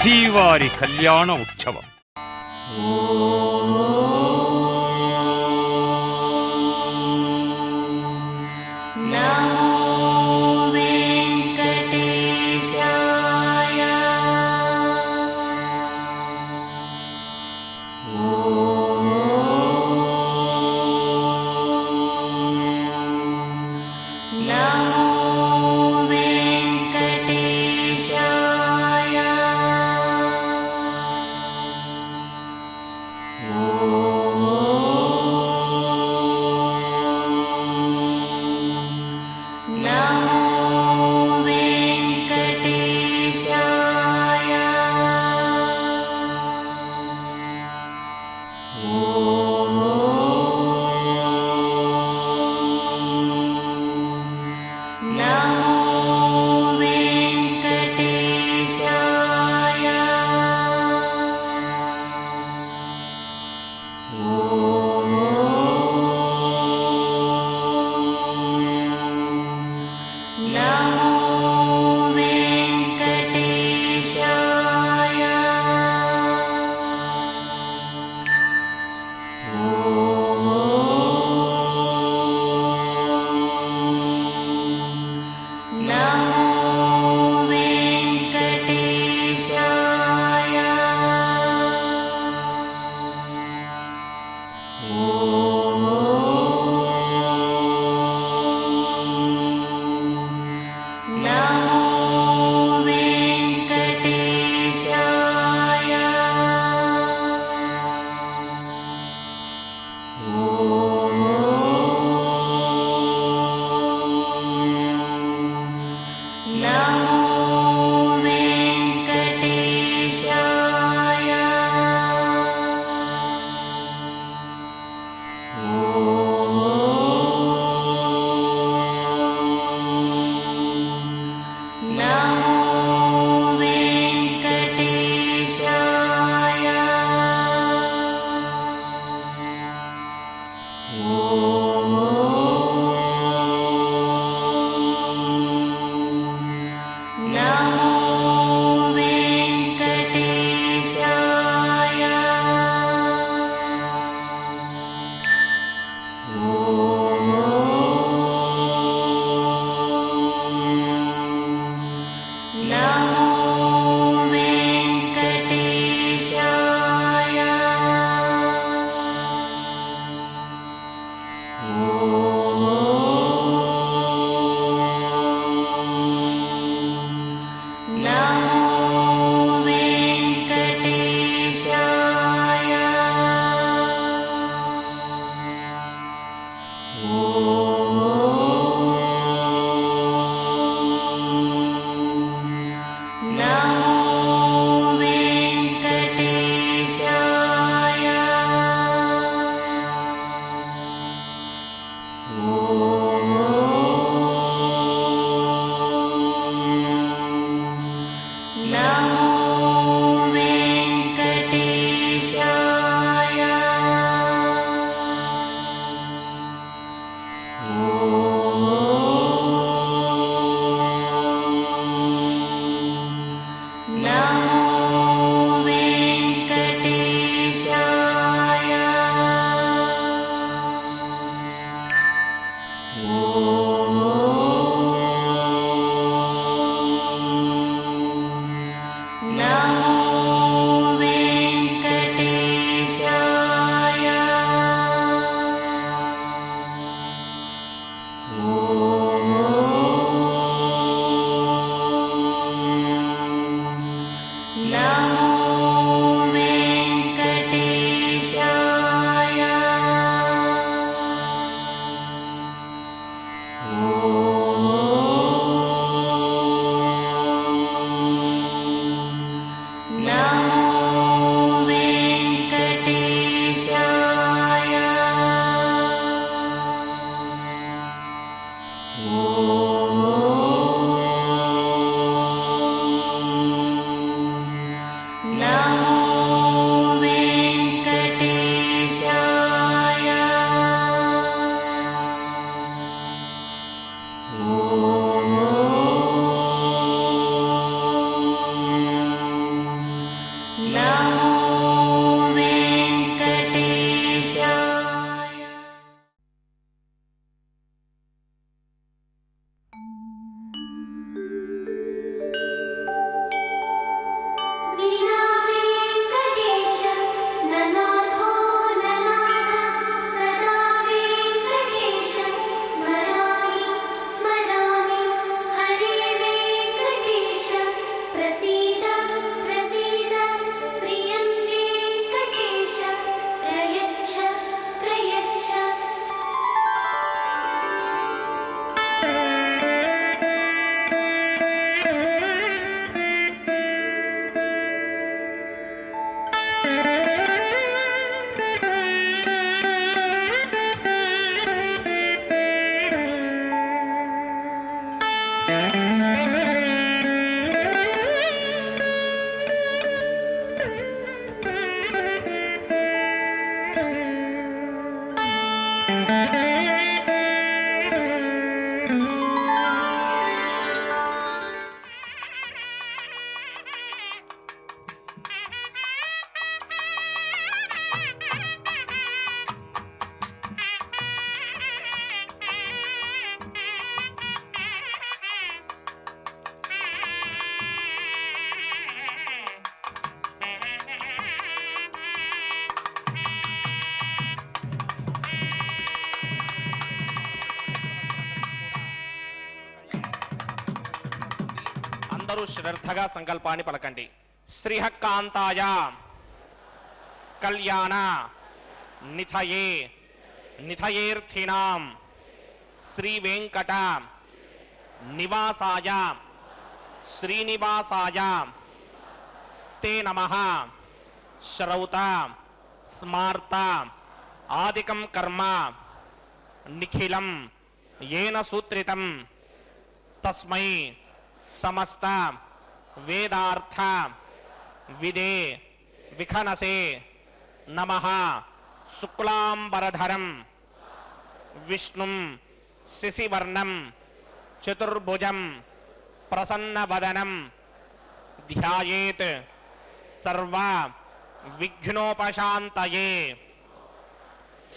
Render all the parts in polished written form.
శ్రీవారి కళ్యాణ ఉత్సవం. అందరూ శ్రద్ధగా సంకల్పాన్ని పలకండి. శ్రీహక్కాంతాయ కళ్యాణ నిథయే నిథయేర్థినాం శ్రీ వెంకట నివాసాయ శ్రీనివాసాయ తే నమః. శ్రౌత స్మార్త ఆదికం కర్మ నిఖిలం ఏన సూత్రితం తస్మై సమస్త వేదార్థ విదే విఖనసే నమః. శుక్లాంబరధరం విష్ణుం శశివర్ణం చతుర్భుజం ప్రసన్నవదనం ధ్యాయేత్ సర్వ విఘ్నోపశాంతయే.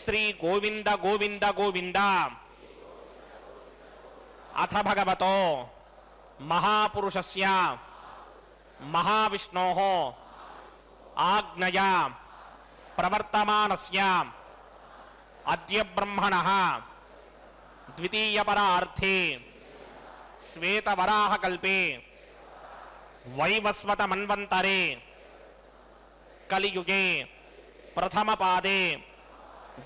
శ్రీ గోవింద గోవింద గోవింద. అథ భగవతో మహాపురుషస్య మహావిష్ణోః ఆజ్ఞయా ప్రవర్తమానస్య అద్య బ్రహ్మణః ద్వితీయపరార్థే శ్వేతవరాహకల్పే వైవస్వత మన్వంతరే కలియుగే ప్రథమపాదే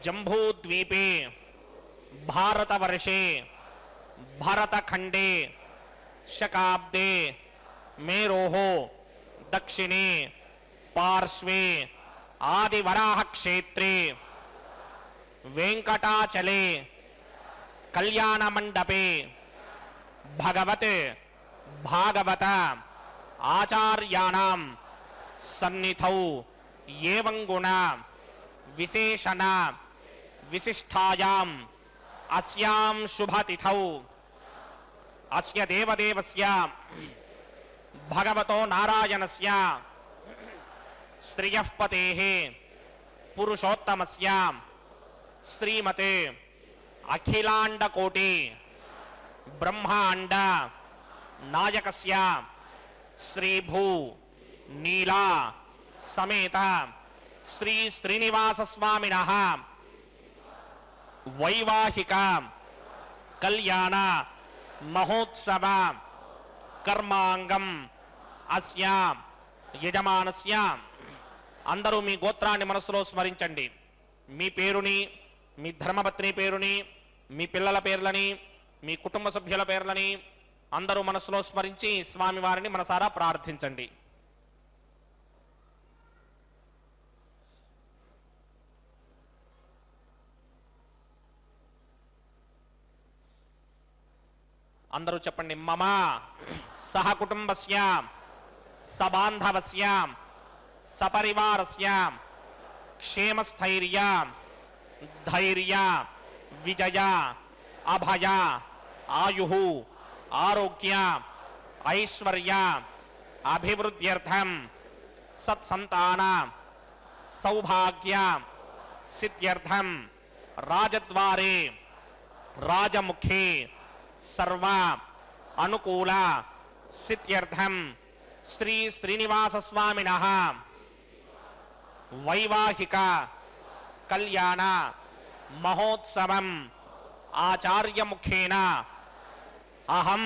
జంబూద్వీపే భారతవర్షే భరతఖండే శకాబ్దే మేరోః దక్షిణే పార్శ్వే ఆదివరాహక్షేత్రే వెంకటాచలే కళ్యాణమండపే భగవత్ భాగవత ఆచార్యాణం సన్నిధౌ ఏవం గుణ విశేషణ విశిష్టాయాం అస్యాం శుభతిథౌ అస్య దేవదేవస్య భగవతో నారాయణస్య శ్రియః పతేః పురుషోత్తమస్య శ్రీమతే అఖిలాండకోటి బ్రహ్మాండ నాయకస్య శ్రీభూ నీలా సమేత శ్రీ శ్రీనివాస స్వామినః వైవాహిక కళ్యాణ మహోత్సవ కర్మాంగం అస్య యజమానస్య. అందరూ మీ గోత్రాన్ని మనసులో స్మరించండి. మీ పేరుని, మీ ధర్మపత్ని పేరుని, మీ పిల్లల పేర్లని, మీ కుటుంబ సభ్యుల పేర్లని అందరూ మనసులో స్మరించి స్వామివారిని మనసారా ప్రార్థించండి. అందరూ చెప్పండి. మమ సహ కుటుంబస్య సబాంధవస్య సపరివారస్య క్షేమస్థైర్య ధైర్య విజయ అభయ ఆయుః ఆరోగ్య ఐశ్వర్య అభివృద్ధ్యర్థం సత్సంతాన సౌభాగ్య సిద్ధ్యర్థం రాజద్వారే రాజముఖే సర్వ అనుకూల సిద్ధ్యర్థం శ్రీ శ్రీనివాస స్వామినః వైవాహిక కళ్యాణ మహోత్సవం ఆచార్యముఖేన అహం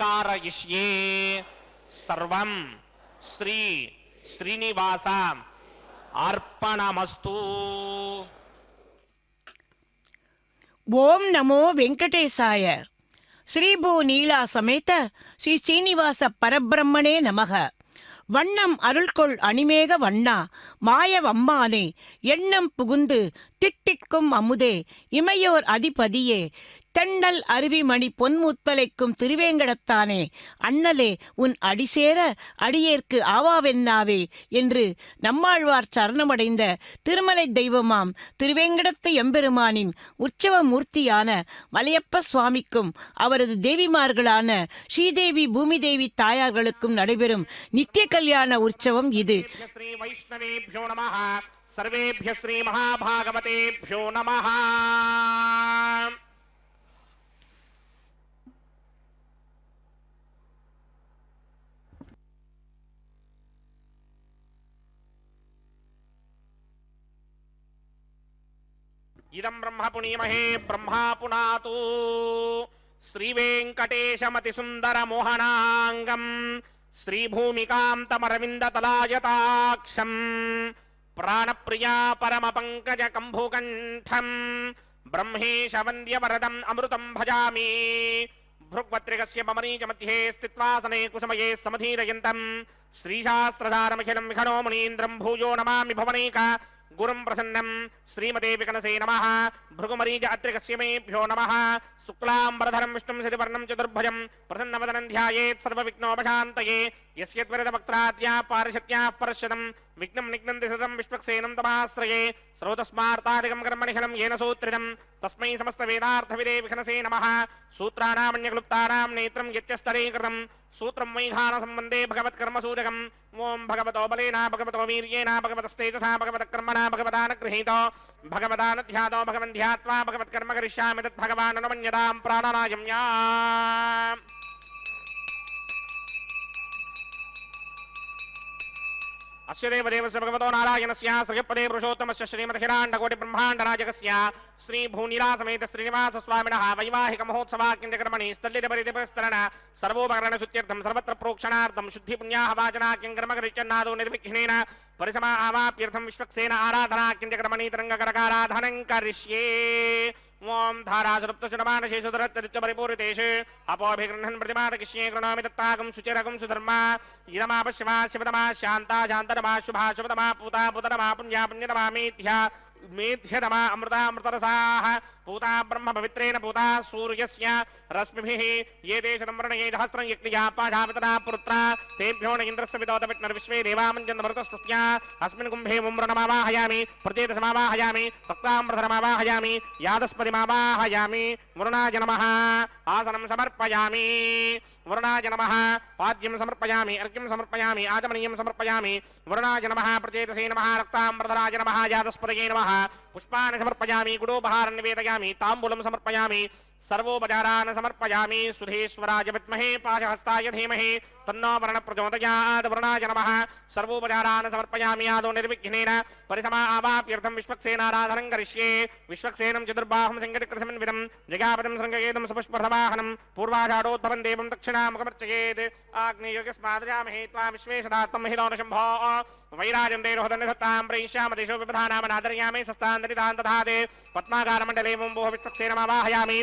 కారయిష్యే. సర్వం శ్రీ శ్రీనివాస అర్పణమస్తు. ఓం నమో వెంకటేశాయ. శ్రీభూ నీలా సమేత ஸ்ரீ ஸ்ரீனிவாச பரபிரம்மனே நமக. வண்ணம் அருள்கொள் அணிமேக வண்ணா மாயவம்மானே எண்ணம் புகுந்து திட்டிக்கும் அமுதே இமையோர் அதிபதியே தென்னல் அருவிமணி பொன்முத்தலைக்கும் திருவேங்கடத்தானே அண்ணலே உன் அடிசேர அடியேற்கு ஆவாவென்னாவே என்று நம்மாழ்வார் சரணமடைந்த திருமலை தெய்வமாம் திருவேங்கடத்து எம்பெருமானின் உற்சவ மூர்த்தியான மலையப்ப சுவாமிக்கும் அவரது தேவிமார்களான ஸ்ரீதேவி பூமிதேவி தாயார்களுக்கும் நடைபெறும் நித்திய கல்யாண உற்சவம் இது. ஸ்ரீ வைஷ்ணவேभ्यो நமः. சர்வேभ्य ஸ்ரீ மகாபாகவதேभ्यो நமः. ఇదం బ్రహ్మ పుణీమహే బ్రహ్మా పునాతు श्रीवेङ्कटेशमतिसुन्दरमोहनाङ्गम् श्रीभूमिकान्तमरविन्दतलायताक्षम् प्राणप्रिया परमपङ्कजकम्भुकण्ठम् ब्रह्मेशवन्द्यवरदम् अमृतम् भजामि भृग्वत्रिकस्य ममनीचमध्ये स्थित्वासने कुसुमये समधीरयन्तम् श्रीशास्त्रधारमखिलम् विखनो मुनीन्द्रम् भूयो नमामि भवनेक गुरुं प्रसन्नं श्रीमते विकनसे नमः भृगुमरीज अत्रिकस्य मेभ्यो नमः शुक्लाम्बरधरं विष्णुं शशिवर्णं चतुर्भुजं प्रसन्नवदनं ध्यायेत् सर्वविघ्नोपशान्तये यस्य त्वरितवक्त्राद्या पारिषत्याः परश्यतं विघ्नं निघ्नन्ति सततं विश्वक्सेनं तमाश्रये स्रोतस्मार्तादिकं कर्मनिखिलं येन सूत्रितं तस्मै समस्तवेदार्थविदे विघ्नसे नमः सूत्राणामन्यक्लुप्तानां नेत्रं यच्चस्तरीकृतं सूत्रं वैघानसम्बन्धे भगवत्कर्मसूचकम् ओं भगवतो बलेन भगवतो वीर्येण भगवतस्तेजसा भगवतकर्मणा भगवदानगृहीतो भगवदानध्यातो भगवन्ध्यात्वा भगवत्कर्म करिष्यामि तद्भगवान् अनुमन्यतां प्राणानायम्या अस्य देवदेवस्य भगवतो नारायणस्य श्रीपदे पुरुषोत्तमस्य श्रीमदखिलाण्डकोटिब्रह्माण्डनायकस्य श्रीभूनीलासमेत श्रीनिवासस्वामिनः वैवाहिकमहोत्सवाख्यकर्मणि स्थलितपरिदिपस्तरण सर्वोपकरणशुद्ध्यर्थं सर्वत्र प्रोक्षणार्थं शुद्धिपुण्याः वाचनाख्यकर्मकरिचन्नादो निर्विघ्नेन परिसमा आवाप्यर्थं विश्वक्सेन आराधनाख्यकर्मणि तरङ्गकरकाराधनं करिष्ये ओं धारासुरप्तशुनमानशेषुदरत्तरित्यपरिपूरितेषु अपोभिगृह्णन् प्रतिमादकिष्ये कृणोमि दत्तागं सुचिरगं सुधर्मा इदमापश्यमा शिवतमा शान्ता शान्तरमा शुभा शुभतमा पूता पुतरमा पुण्या पुण्यतमा मेध्या मेध्यतमा अमृतामृतरसाः पूता ब्रह्म पवित्रेण पूता सूर्यस्य रश्मिभिः ये देशं वर्णये सहस्रं यज्ञया पाठापितरा पुत्रा तेभ्यो न इन्द्रस्य विदोतविष्णुर्विश्वे देवामञ्जन्तमरुतस्तुत्या अस्मिन् कुम्भे मुम्रणमावाहयामि प्रत्येतसमावाहयामि तक्ताम्रधरमावाहयामि यादस्पतिमावाहयामि वरुणाय नमः आसनं समर्पयामि वरुणाय नमः पाद्यं समर्पयामि अर्घ्यं समर्पयामि आचमनीयं समर्पयामि वरुणाय नमः प्रत्येतसे नमः रक्ताम्रधराय नमः यादस्पतये नमः पुष्पाणि समर्पयामि गुडोपहारं निवेदयामि ताम्बूलं समर्पयामि सर्वोपचारान् समर्पयामि सुधेश्वराय विद्महे पाशहस्ताय धीमहि तन्नो वर्णप्रचोदयात् वरुणाय नमः सर्वोपचारान् समर्पयामि आदौ निर्विघ्नेन परिसमा आवाप्यर्थं विश्वक्सेनाराधनं करिष्ये विश्वक्सेनं चतुर्बाहुं सङ्घटितकृतसमन्वितं जगापदं शृङ्गयेदं सुपुष्पर्थवाहनं पूर्वाषाढोद्भवं देवं दक्षिणामुखमर्चयेत् आग्नेयोगस्मादजामहे त्वा विश्वेशदात्तं महिलो न शम्भो वैराजं देरोहदन्निधत्तां प्रयिष्यामदिशो विबधानामनादर्यामि सस्तान्दरितान् दधाते पद्माकारमण्डले मुम्बोः विश्वक्सेनमावाहयामि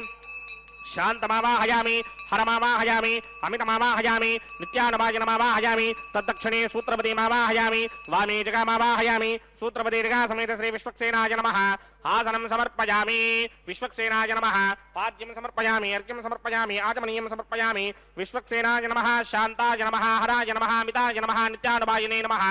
शान्तमावाहयामि हरमावाहयामि अमितमावाहयामि नित्यानवाजनमावाहयामि तद्दक्षिणे सूत्रपतिमावाहयामि वामे जगामावाहयामि सूत्रपति जगासमेत श्री विश्वक्सेनाय नमः आसनं समर्पयामि विश्वक्सेनाय नमः पाद्यं समर्पयामि अर्घ्यं समर्पयामि आचमनीयं समर्पयामि विश्वक्सेनाय नमः शान्ताय नमः हराय नमः अमिताय नमः नित्यानवायिने नमः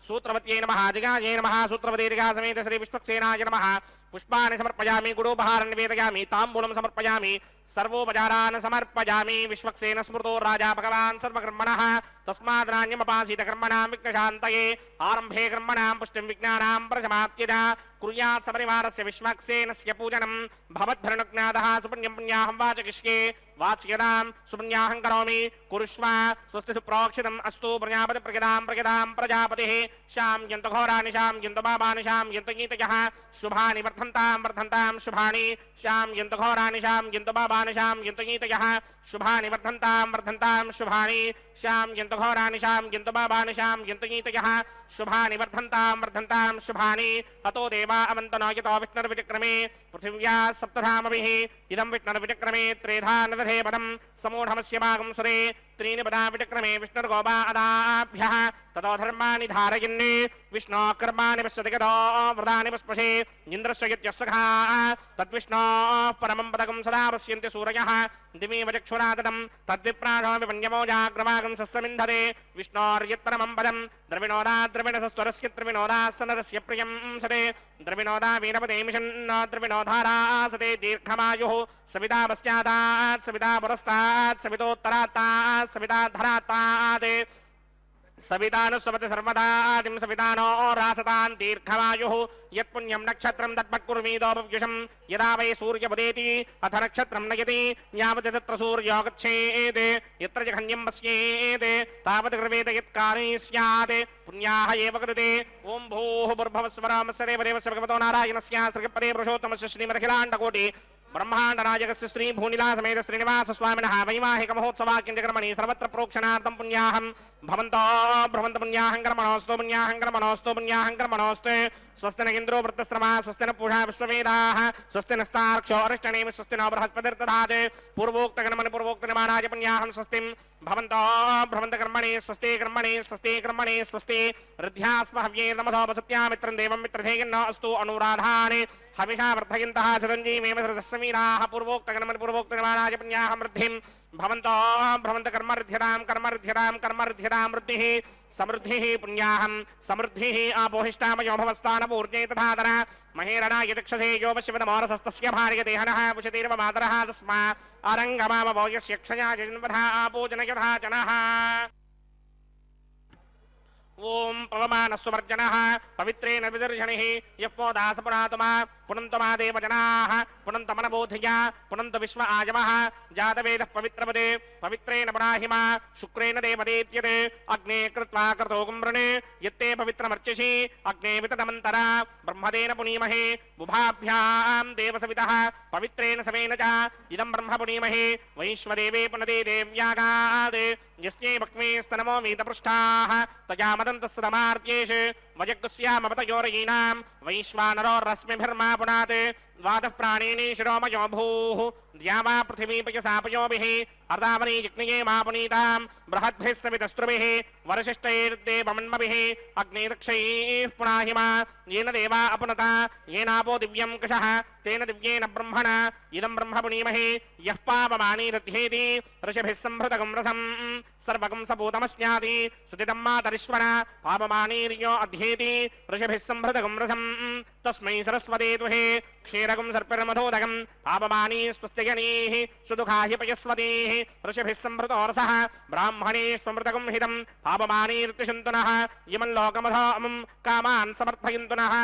सूत्रवत्यै नमः जगायै नमः सूत्रवती जगासमेत श्री विश्वक्सेनाय नमः पुष्पाणि समर्पयामि गुडोपहारं निवेदयामि ताम्बूलं समर्पयामि सर्वोपचारान् समर्पयामि विश्वक्सेन स्मृतो राजा भगवान् सर्वकर्मणः तस्माद्राण्यमपासीत कर्मणां विघ्नशान्तये आरम्भे कर्मणां पुष्टिं विज्ञानां प्रशमाप्यजा कुर्यात् सपरिवारस्य विश्वक्सेनस्य पूजनं भवद्भरणज्ञातः सुपुण्यं पुण्याहं वाचकिष्ये वाच्यतां सुपुण्याहं करोमि कुरुष्व स्वस्ति सुप्रोक्षितम् अस्तु प्रजापतिप्रजदां प्रजापतिः शां यन्तु घोराणि शां यन्तु बाबानि शां यन्तु गीतयः शुभानि वर्धन्तां शुभानि शां यन्तु घोराणि शां यन्तु बाबानि शां यन्तु गीतयः शुभानि वर्धन्तां शुभानि शां यन्तु घोराणि शां यन्तु बाबानि शां यन्तु गीतयः शुभानि वर्धन्तां शुभानि अतो देवा अवन्तनो यतो विष्णुर्विचक्रमे पृथिव्या सप्तधामभिः इदं विष्णुर्विचक्रमे त्रेधा नदधे पदं समूढमस्य भागं सुरे त्रीणि पदा विचक्रमे विष्णुर्गोपा अदाभ्यः ततो धर्माणि धारयन् विष्णोः कर्माणि पश्यति गतो व्रतानि पुष्पशे इन्द्रस्य यज्ञस्सखाः तद्विष्णोः परमं पदकं सदा पश्यन्ति सूरयः दिवीव चक्षुराततं तद्विप्राणोऽपि पञ्चमोजाग्रवागं सस्यमिन्धते विष्णोर्यत्परमं पदं द्रविणोदा द्रविणसस्वरस्य त्रिविनोदासनरस्य प्रियं सते द्रविणोदा वीरपदे मिषन्नो द्रविणोधारासते दीर्घमायुः सविता पश्चातात् सविता पुरस्तात् सवितोत्तरात्तात् सविता धरात्तात् सवितानुस्वपति सर्वदादिं सवितानो रासतान् दीर्घमायुः यत्पुण्यं नक्षत्रं तत्पत्कुर्वीदोपव्युषं यदा वै सूर्यमुदेति अथ नक्षत्रं नयति यावत् तत्र सूर्यो गच्छेत् यत्र जघन्यं पश्येत् तावत् कृवेत यत्कार्ये स्यात् पुण्याः एव कृते ॐ भूः भुर्भुवः स्वः देवदेवस्य भगवतो नारायणस्य श्रीपदे पुरुषोत्तमस्य श्रीमदखिलाण्डकोटि ब्रह्माण्डराजकस्य श्री भूनिला समेत श्रीनिवास स्वामिनः वैवाहिक महोत्सवाख्यकर्मणि सर्वत्र प्रोक्षणार्थं पुण्याहं भवन्तो भ्रमन्त पुण्याहं कर्मणोऽस्तु पुण्याहं कर्मणोऽस्तु पुण्याहं कर्मणोऽस्तु स्वस्ति न इन्द्रो वृत्तश्रवा स्वस्ति न पूषा विश्ववेदाः स्वस्ति नस्तार्क्ष्यो अरिष्टनेमि स्वस्ति नो बृहस्पतिर्दधात् पूर्वोक्तनिमानाय पुण्याहं स्वस्तिं भवन्तो भ्रमन्त कर्मणि स्वस्ति कर्मणि स्वस्ति कर्मणि स्वस्ति हृद्यास्म हव्ये नमसो वसत्या मित्रं देवं मित्रधेयन्नो अस्तु अनुराधाने हविषा वर्धयन्तः चिरञ्जीवेम धृतस्वीराः पूर्वोक्तनिमानाय पुण्याहं वृद्धिं भवन्तो भ्रमन्त कर्मर्ध्यतां कर्मर्ध्यतां कर्मर्ध्यतां वृद्धिः समृद्धिः पुण्याहं समृद्धिः आपोहिष्टामयो भवस्तानपूर्णे तथातर महेरणाय दक्षसे यो वशिवदमोरसस्तस्य भार्यदेहनः पुषतीर्व मातरः तस्मा आरङ्गमामवो यस्य क्षया जन्मधा आपूजन यथा जनः ओम पवमानस्वर्जनः पवित्रेण विदर्शनिः यप्पोदास पुनातुमा पुनन्तमा देवजनाः पुनन्तमनबोधिया पुनन्त विश्व आजमः जातवेदः पवित्रपदे पवित्रेण पुनाहिमा शुक्रेण देवदेत्यते अग्ने कृत्वा कर्तोगुम्रणे यत्ते पवित्रमर्चिषि अग्ने विततमन्तरा ब्रह्मदेन पुनीमहे बुभाभ्यां देवसवितः पवित्रेण समेन च इदं ब्रह्म पुनीमहे वैश्वदेवे पुनदे देव्यागात् यस्यै भक्मे स्तनमो वीतपृष्ठाः तया मदन्तस्तमार्त्येष वजगस्यामवतयोरयीनां वैश्वानरो रश्मिभिर्मा पुनात् द्वादः प्राणिनी शिरोमयो भूः द्यावा पृथिवी पयसापयोभिः अर्धावनी जिग्निये मा पुनीतां बृहद्भिः सवितस्त्रुभिः वरशिष्टैर्देवमन्मभिः अग्निदक्षैः पुनाहिमा येन देवा अपुनता येनापो दिव्यं कषः तेन दिव्येन ब्रह्मणा इदं ब्रह्म पुनीमहे यः पापमानीरध्येति ऋषिभिः संभृतगं रसं सर्वगं सपूतमस्याति सुतितं मातरीश्वर पापमानीर्यो अध्येति ऋषिभिः संभृतगं रसं तस्मै सरस्वते तुहे क्षीरगं सर्पिर्मधोदगं पापमानी स्वस्त्ययनीः सुदुःखाहि पयस्वतीः ऋषिभिः संभृतो रसः ब्राह्मणेष्वमृतगं हितं पापमानीर्तिशन्तुनः यमल्लोकमधोऽमुं कामान् समर्थयन्तुनः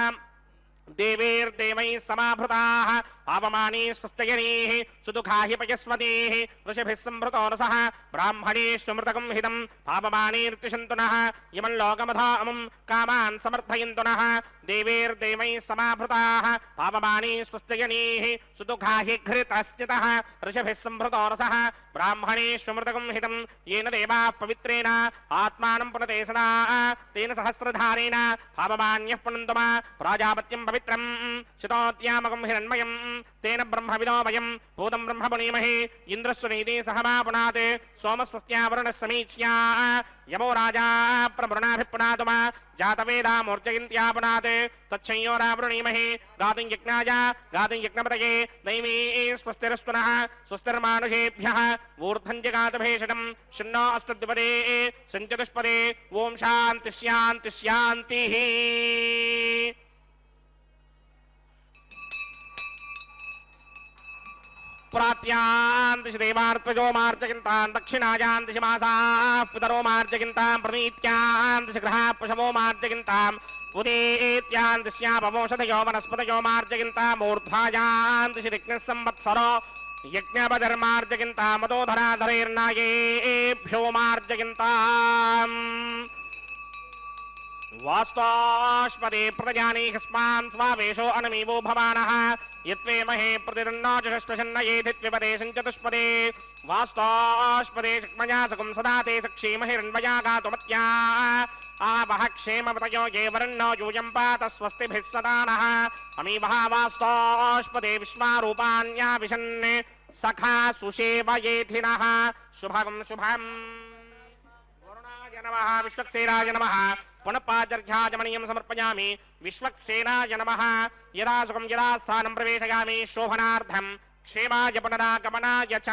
देवैर्देवैः समाभृताः पापमानी स्वस्त्ययनीः सुदुःखाहि पयस्वतीः ऋषिभिः संभृतो रसः ब्राह्मणेष्वमृतगं हितं पापमानीर्तिशन्तुनः यमल्लोकमधोऽमुं कामान् समर्थयन्तुनः देवैर्देवैः समाभृताः पापमानी स्वस्त्ययनीः सुदुःखाहि घृतश्चितः ऋषिभिः संभृतो रसः ब्राह्मणेष्वमृतगं हितं येन देवाः पवित्रेण आत्मानं पुनते सदा तेन सहस्रधारेण पापमान्यः पुनन्तुमा प्राजापत्यं पवित्रं शितोत्यामकं हिरण्मयं तेन ब्रह्मविदो वयं भूतं ब्रह्म पुनीमहे इन्द्रस्वनीति सहमा पुनात् सोमस्वस्त्यावरुणः समीच्या यमो राजा प्रवृणाभिपुनातुमा जातवेदा मूर्जयन्त्या पुनात् तच्छंयोरावृणीमहे गातुं यज्ञाय गातुं यज्ञपतये दैवी स्वस्तिरस्तुनः स्वस्तिर्मानुषेभ्यः ऊर्ध्वं जगातभेषणं शन्नो अस्तद्विपदे सञ्चतुष्पदे ओम शान्ति शान्ति शान्तिः प्राप्यान्ति देवार्तजो मार्जयन्तां दक्षिणायान्ति मासाः पितरो मार्जयन्तां प्रणीत्यान्ति ग्रहाः पशवो मार्जयन्तां उदेत्यान्ति स्यापमोषधयो वनस्पतयो मार्जयन्तां मूर्ध्वायान्ति ऋग्नः संवत्सरो यज्ञपतिर्मार्जयन्तां मदोधराधरैर्नागेभ्यो मार्जयन्ताम् वास्तोष्पदे प्रजानी हस्मान् स्वावेशो अनमीवो भवानः यत्वे महे प्रतिदन्नो जषस्पशन्नयेधित्विपदे सञ्चतुष्पदे वास्तोष्पदे शक्मया सकं सदा ते सक्षीमहिरण्वया गातुमत्या आवह क्षेमवतयो ये वरन्नो यूयं पात स्वस्तिभिः सदा नः अमीवः वास्तोष्पदे विश्वारूपाण्या विशन् सखा सुषेवयेधिनः शुभं शुभम् वरुणाय नमः विश्वक्सेनाय नमः पुनः पादर्घ्याजमनीयं समर्पयामि विश्वक्सेनाय नमः यदा सुखं यदा स्थानं प्रवेशयामि शोभनार्थं क्षेमाय पुनरागमनाय च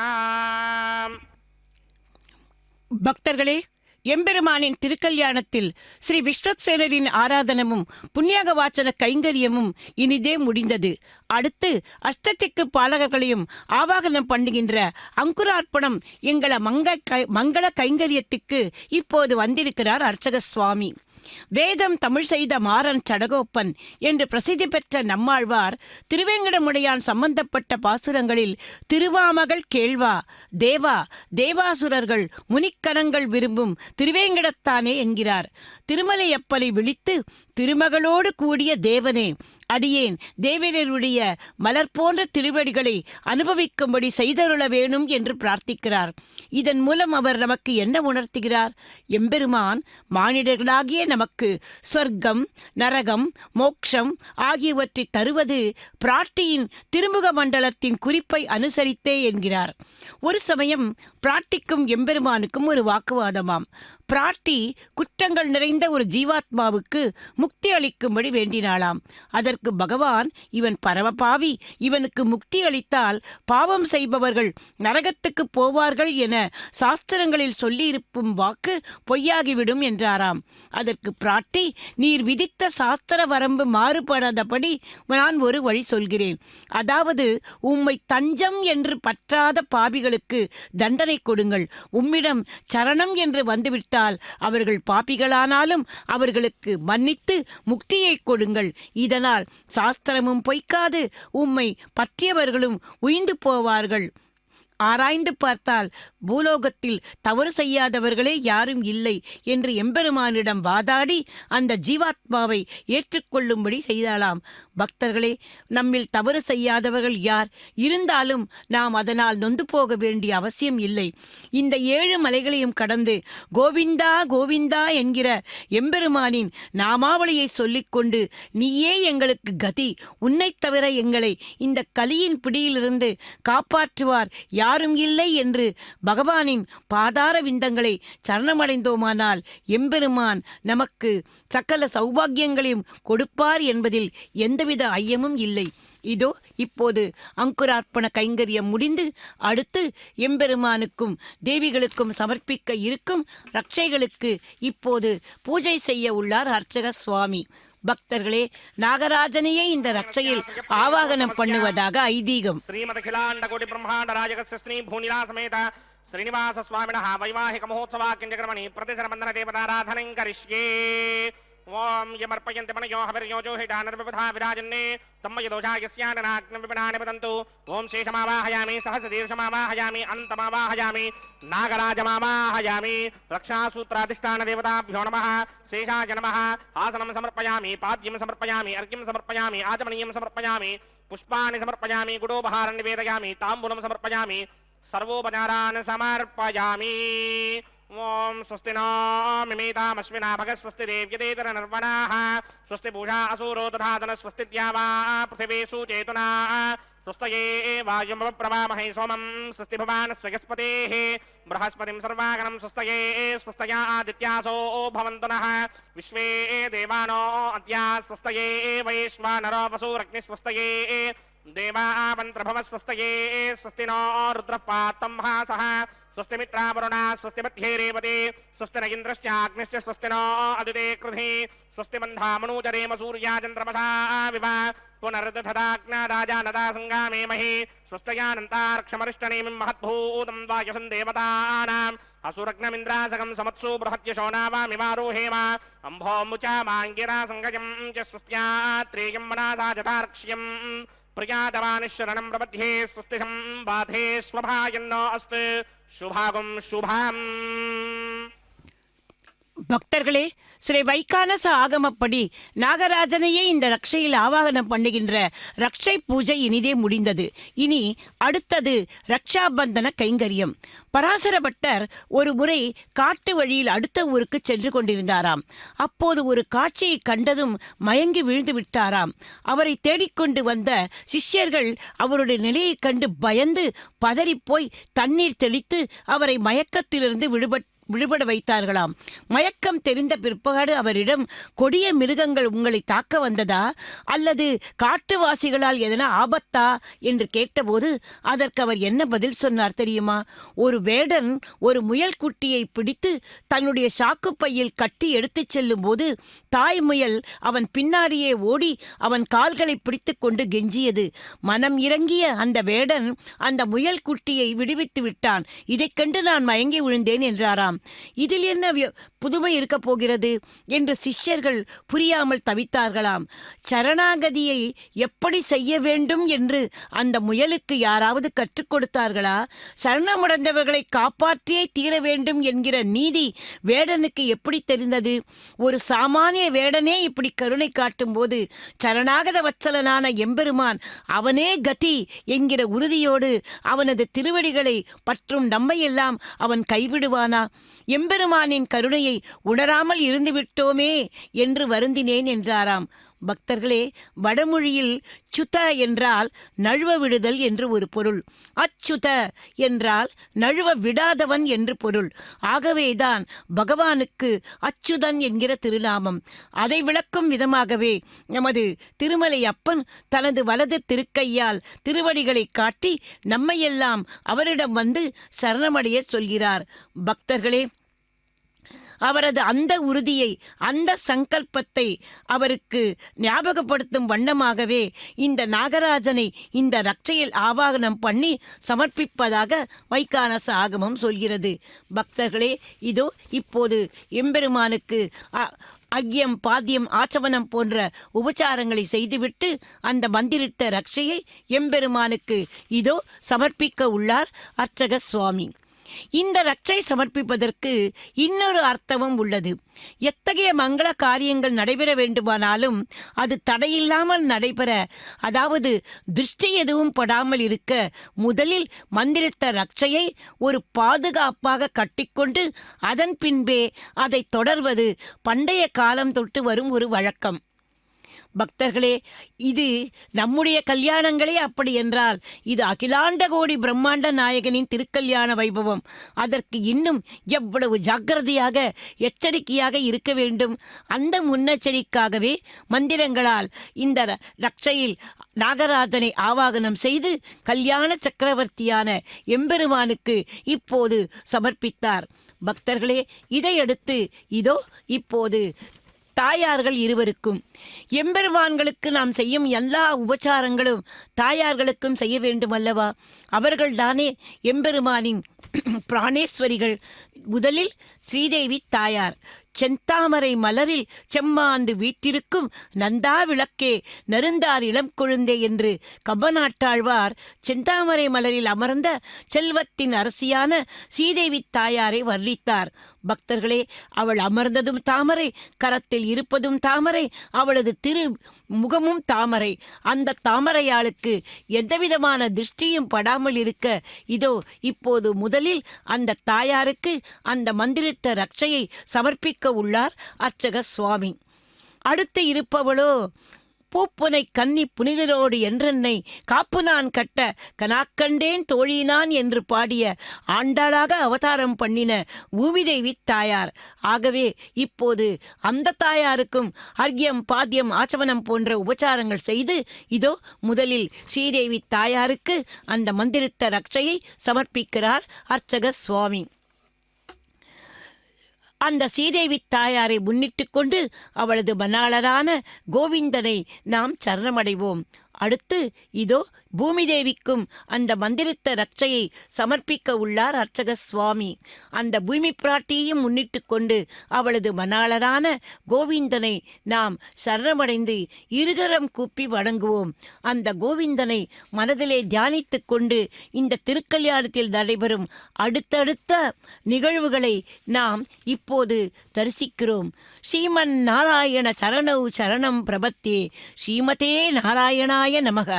பக்தர்களே, எம்பெருமானின் திருக்கல்யாணத்தில் ஸ்ரீ விஸ்வக்சேனரின் ஆராதனமும் புண்ணியாக வாச்சன கைங்கரியமும் இனிதே முடிந்தது. அடுத்து அஷ்டதிக்கு பாலகர்களையும் ஆவாகனம் பண்ணுகின்ற அங்குரார்ப்பணம் மங்கள கைங்கரியத்துக்கு இப்போது வந்திருக்கிறார் அர்ச்சக சுவாமி. வேதம் தமிழ் செய்த மாறன் சடகோப்பன் என்று பிரசித்தி பெற்ற நம்மாழ்வார் திருவேங்கடமுடையான் சம்பந்தப்பட்ட பாசுரங்களில் திருவாமகள் கேள்வா, தேவா, தேவாசுரர்கள் முனிக்கரங்கள் விரும்பும் திருவேங்கடத்தானே என்கிறார். திருமலையப்பனை விழித்து திருமகளோடு கூடிய தேவனே, அடியேன் தேவேரருடைய மலர் போன்ற திருவடிகளை அனுபவிக்கும்படி செய்தருள வேணும் என்று பிரார்த்திக்கிறார். இதன் மூலம் அவர் நமக்கு என்ன உணர்த்துகிறார்? எம்பெருமான் மானிடர்களாகிய நமக்கு ஸ்வர்க்கம், நரகம், மோட்சம் ஆகியவற்றை தருவது பிராட்டியின் திருமுக மண்டலத்தின் குறிப்பை அனுசரித்தே என்கிறார். ஒரு சமயம் பிராட்டிக்கும் எம்பெருமானுக்கும் ஒரு வாக்குவாதமாம். பிராட்டி குற்றங்கள் நிறைந்த ஒரு ஜீவாத்மாவுக்கு முக்தி அளிக்கும்படி வேண்டினாளாம். அதற்கு பகவான், இவன் பரமபாவி, இவனுக்கு முக்தி அளித்தால் பாவம் செய்பவர்கள் நரகத்துக்கு போவார்கள் என சாஸ்திரங்களில் சொல்லியிருக்கும் வாக்கு பொய்யாகிவிடும் என்றாராம். அதற்கு பிராட்டி, நீர் விதித்த சாஸ்திர வரம்பு மாறுபடாதபடி நான் ஒரு வழி சொல்கிறேன். அதாவது, உம்மை தஞ்சம் என்று பற்றாத பாபிகளுக்கு தண்டனை கொடுங்கள். உம்மிடம் சரணம் என்று வந்துவிட்டால் அவர்கள் பாபிகளானாலும் அவர்களுக்கு மன்னித்து முக்தியை கொடுங்கள். இதனால் சாஸ்திரமும் பொய்க்காது, உம்மை பற்றியவர்களும் உய்ந்து போவார்கள். ஆராய்ந்து பார்த்தால் பூலோகத்தில் தவறு செய்யாதவர்களே யாரும் இல்லை என்று எம்பெருமானிடம் வாதாடி அந்த ஜீவாத்மாவை ஏற்றுக்கொள்ளும்படி செய்தாளாம். பக்தர்களே, நம்மில் தவறு செய்யாதவர்கள் யார் இருந்தாலும் நாம் அதனால் நொந்து போக வேண்டிய அவசியம் இல்லை. இந்த 7 மலைகளையும் கடந்து கோவிந்தா கோவிந்தா என்கிற எம்பெருமானின் நாமாவளியை சொல்லிக்கொண்டு, நீயே எங்களுக்கு கதி, உன்னைத் தவிர எங்களை இந்த கலியின் பிடியிலிருந்து காப்பாற்றுவார் யாரும் இல்லை என்று பகவானின் பாதார விந்தங்களை சரணமடைந்தோமானால் எம்பெருமான் நமக்கு சகல சௌபாகியங்களையும் கொடுப்பார் என்பதில் எந்தவித ஐயமும் இல்லை. இதோ இப்போது அங்குரார்ப்பண கைங்கரியம் முடிந்து அடுத்து எம்பெருமானுக்கும் தேவிகளுக்கும் சமர்ப்பிக்க இருக்கும் ரட்சைகளுக்கு இப்போது பூஜை செய்ய உள்ளார் அர்ச்சக சுவாமி. பக்தர்களே, நாகராஜனையே இந்த ரட்சையில் ஆவாகனம் பண்ணுவதாக ஐதீகம். ஸ்ரீமதகிலாண்ட கோடி பிரம்மாண்ட ராஜகஸ்ய ஸ்ரீ பூனிலா சமேத ஸ்ரீனிவாச சுவாமினः வைவாஹிக மகோத்சவாக்கிஞ்சக்ரமணி பிரதிசரபந்தன தேவதாராதனம் கரிஷ்யே. ஓம் யமர்ப்பயந்தி மனயோ ஹவிர்யோஜோ ஹிடானர்விபதா விராஜன்னே தம்மயதோஷாயஸ்யானனாக்னம் விபனானி வதந்து. ஓம் சேஷமாவாஹயாமி, சஹஸ்ரதீர்ஷமாவாஹயாமி, அந்தமாவாஹயாமி, நாகராஜமாவாஹயாமி. ரக்ஷாசூத்ராதிஷ்டான தேவதாभ्यो நமः. சேஷாய நமः. ஆசனம் சமர்ப்பயாமி, பாத்யம் சமர்ப்பயாமி, அர்க்யம் சமர்ப்பயாமி, ஆச்சமனியம் சமர்ப்பயாமி, புஷ்பாணி சமர்ப்பயாமி, குடோபஹாரம் நிவேதயாமி, தாம்பூலம் சமர்ப்பயாமி, சர்வோபச்சாரான் சமர்ப்பயாமி. ஓம் ஸ்வஸ்தி நோ மிமேதாமஸ்வினா பகத் ஸ்வஸ்தி தேவ்யதேதர நர்வணாः ஸ்வஸ்தி பூஷா அசூரோ ததாதன ஸ்வஸ்தி द्यावा पृथिवी सुचेतना स्वस्तये वायुमप्रवामहे सोमं स्वस्ति भवानस्य यस्पतेः बृहस्पतिं सर्वागणं स्वस्तये स्वस्तया आदित्यासो भवन्तु नः विश्वे देवानो अद्या स्वस्तये वैश्वानरो वसुरग्निः स्वस्तये देवावन्त्रभवस्वस्तये स्वस्ति नो रुद्रः पात्तं हासः स्वस्ति मित्रावरुणा स्वस्ति मध्ये रेवते स्वस्ति न इन्द्रश्चाग्निश्च स्वस्ति नो अदिते कृधि स्वस्ति बन्धामनूचरेम सूर्याचन्द्रमसा विव पुनर्दधदाग्नादाजानदा सङ्गामे महि स्वस्तयानन्तार्क्षमरिष्टनेमिं महद्भूतं वायसं देवतानाम् असुरग्नमिन्द्रासकं समत्सु बृहत्यशो नावामिवारोहेम अम्भोमुचा माङ्गिरा सङ्गजं च स्वस्त्यात्रेयं मनासा जतार्क्ष्यम् प्रियातवानिशरणं प्रपद्ये स्वस्तिहं बाधे स्वभायन्नो अस्तु शुभागं शुभाम्. பக்தர்களே, ஸ்ரீ வைகானச ஆகமப்படி நாகராஜனையே இந்த ரட்சையில் ஆவாகனம் பண்ணுகின்ற ரட்சை பூஜை இனிதே முடிந்தது. இனி அடுத்தது ரக்ஷாபந்தன கைங்கரியம். பராசர பட்டர் ஒரு முறை காட்டு வழியில் அடுத்த ஊருக்கு சென்று கொண்டிருந்தாராம். அப்போது ஒரு காட்சியை கண்டதும் மயங்கி விழுந்து விட்டாராம். அவரை தேடிக்கொண்டு வந்த சிஷ்யர்கள் அவருடைய நிலையை கண்டு பயந்து பதறிப்போய் தண்ணீர் தெளித்து அவரை மயக்கத்திலிருந்து விடுபட வைத்தார்களாம். மயக்கம் தெரிந்த பிற்பாடு அவரிடம், கொடிய மிருகங்கள் உங்களை தாக்க வந்ததா அல்லது காட்டுவாசிகளால் எதனா ஆபத்தா என்று கேட்டபோது அதற்கு அவர் என்ன பதில் சொன்னார் தெரியுமா? ஒரு வேடன் ஒரு முயல் குட்டியை பிடித்து தன்னுடைய சாக்குப்பையில் கட்டி எடுத்துச் செல்லும் போது தாய் முயல் அவன் பின்னாடியே ஓடி அவன் கால்களை பிடித்து கொண்டு கெஞ்சியது. மனம் இறங்கிய அந்த வேடன் அந்த முயல் குட்டியை விடுவித்து விட்டான். இதைக் கண்டு நான் மயங்கி விழுந்தேன் என்றாராம். சொல்லலாம். இதில் என்ன புதுமை இருக்கப் போகிறது என்று சிஷ்யர்கள் புரியாமல் தவித்தார்களாம். சரணாகதியை எப்படி செய்ய வேண்டும் என்று அந்த முயலுக்கு யாராவது கற்றுக் கொடுத்தார்களா? சரணமடைந்தவர்களை காப்பாற்றியே தீர வேண்டும் என்கிற நீதி வேடனுக்கு எப்படி தெரிந்தது? ஒரு சாமானிய வேடனே இப்படி கருணை காட்டும் போது சரணாகத வத்சலனான எம்பெருமான் அவனே கதி என்கிற உறுதியோடு அவனது திருவடிகளை பற்றும் நம்மையெல்லாம் அவன் கைவிடுவானா? எம்பெருமானின் கருணையை உணராமல் இருந்துவிட்டோமே என்று வருந்தினேன் என்றாராம். பக்தர்களே, வடமொழியில் சுத என்றால் நழுவ விடுதல் என்று ஒரு பொருள். அச்சுத என்றால் நழுவ விடாதவன் என்று பொருள். ஆகவேதான் பகவானுக்கு அச்சுதன் என்கிற திருநாமம். அதை விளக்கும் விதமாகவே நமது திருமலை அப்பன் தனது வலது திருக்கையால் திருவடிகளை காட்டி நம்மையெல்லாம் அவரிடம் வந்து சரணமடைய சொல்கிறார். பக்தர்களே, அவரது அந்த உறுதியை, அந்த சங்கல்பத்தை அவருக்கு ஞாபகப்படுத்தும் வண்ணமாகவே இந்த நாகராஜனை இந்த ரட்சையில் ஆவாகனம் பண்ணி சமர்ப்பிப்பதாக வைகானச ஆகமம் சொல்கிறது. பக்தர்களே, இதோ இப்போது எம்பெருமானுக்கு அக்யம் பாத்தியம் ஆச்சமனம் போன்ற உபச்சாரங்களை செய்துவிட்டு அந்த மந்திரித்த ரட்சையை எம்பெருமானுக்கு இதோ சமர்ப்பிக்க உள்ளார் அர்ச்சக சுவாமி. இந்த ரட்சை சமர்ப்பிப்பதற்கு இன்னொரு அர்த்தமும் உள்ளது. எத்தகைய மங்கள காரியங்கள் நடைபெற வேண்டுமானாலும் அது தடையில்லாமல் நடைபெற, அதாவது திருஷ்டி எதுவும் படாமல் இருக்க, முதலில் மந்திரித்த ரட்சையை ஒரு பாதுகாப்பாக கட்டிக்கொண்டு அதன் பின்பே அதை தொடர்வது பண்டைய காலம் தொட்டு வரும் ஒரு வழக்கம். பக்தர்களே, இது நம்முடைய கல்யாணங்களே அப்படி என்றால் இது அகிலாண்ட கோடி பிரம்மாண்ட நாயகனின் திருக்கல்யாண வைபவம். அதற்கு இன்னும் எவ்வளவு ஜாக்கிரதையாக எச்சரிக்கையாக இருக்க வேண்டும். அந்த முன்னெச்சரிக்கையாகவே மந்திரங்களால் இந்த ரட்சையில் நாகராஜனை ஆவாகனம் செய்து கல்யாண சக்கரவர்த்தியான எம்பெருமானுக்கு இப்போது சமர்ப்பித்தார். பக்தர்களே, இதையடுத்து இதோ இப்போது தாயார்கள் இருவருக்கும், எம்பெருமான்களுக்கு நாம் செய்யும் எல்லா உபச்சாரங்களும் தாயார்களுக்கும் செய்ய வேண்டும் அல்லவா? அவர்கள்தானே எம்பெருமானின் பிராணேஸ்வரிகள். முதலில் ஸ்ரீதேவி தாயார். செந்தாமரை மலரில் செம்மாந்து வீற்றிருக்கும் நந்தா விளக்கே நருந்தார் இளம் கொழுந்தே என்று கம்பநாட்டாழ்வார் செந்தாமரை மலரில் அமர்ந்த செல்வத்தின் அரசியான ஸ்ரீதேவி தாயாரை வர்ணித்தார். பக்தர்களே, அவள் அமர்ந்ததும் தாமரை, கரத்தில் இருப்பதும் தாமரை, அவளது திரு முகமும் தாமரை. அந்த தாமரையாளுக்கு எந்தவிதமான திருஷ்டியும் படாமல் இருக்க இதோ இப்போது முதலில் அந்த தாயாருக்கு அந்த மந்திரித்த ரட்சையை சமர்ப்பிக்க உள்ளார் அர்ச்சக சுவாமி. அடுத்து இருப்பவளோ பூப்புனை கன்னி புனிதரோடு என்றென்னை காப்பு நான் கட்ட கனாக்கண்டேன் தோழினான் என்று பாடிய ஆண்டாளாக அவதாரம் பண்ணின பூமிதேவி தாயார். ஆகவே இப்போது அந்த தாயாருக்கும் அர்க்யம் பாத்தியம் ஆச்சமனம் போன்ற உபச்சாரங்கள் செய்து இதோ முதலில் ஸ்ரீதேவி தாயாருக்கு அந்த மந்திரித்த ரட்சையை சமர்ப்பிக்கிறார் அர்ச்சக சுவாமி. அந்த ஸ்ரீதேவி தாயாரை முன்னிட்டு கொண்டு அவளது மணாளரான கோவிந்தனை நாம் சரணமடைவோம். அடுத்து இதோ பூமிதேவிக்கும் அந்த மந்திரித்த ரட்சையை சமர்ப்பிக்க உள்ளார் அர்ச்சக சுவாமி. அந்த பூமி பிராட்டியையும் முன்னிட்டு கொண்டு அவளது மணாளரான கோவிந்தனை நாம் சரணமடைந்து இருகரம் கூப்பி வணங்குவோம். அந்த கோவிந்தனை மனதிலே தியானித்து கொண்டு இந்த திருக்கல்யாணத்தில் நடைபெறும் அடுத்தடுத்த நிகழ்வுகளை நாம் இப்போது தரிசிக்கிறோம். ஸ்ரீமன் நாராயண சரணௌ சரணம் பிரபத்தே ஸ்ரீமதே நாராயணாய நமக.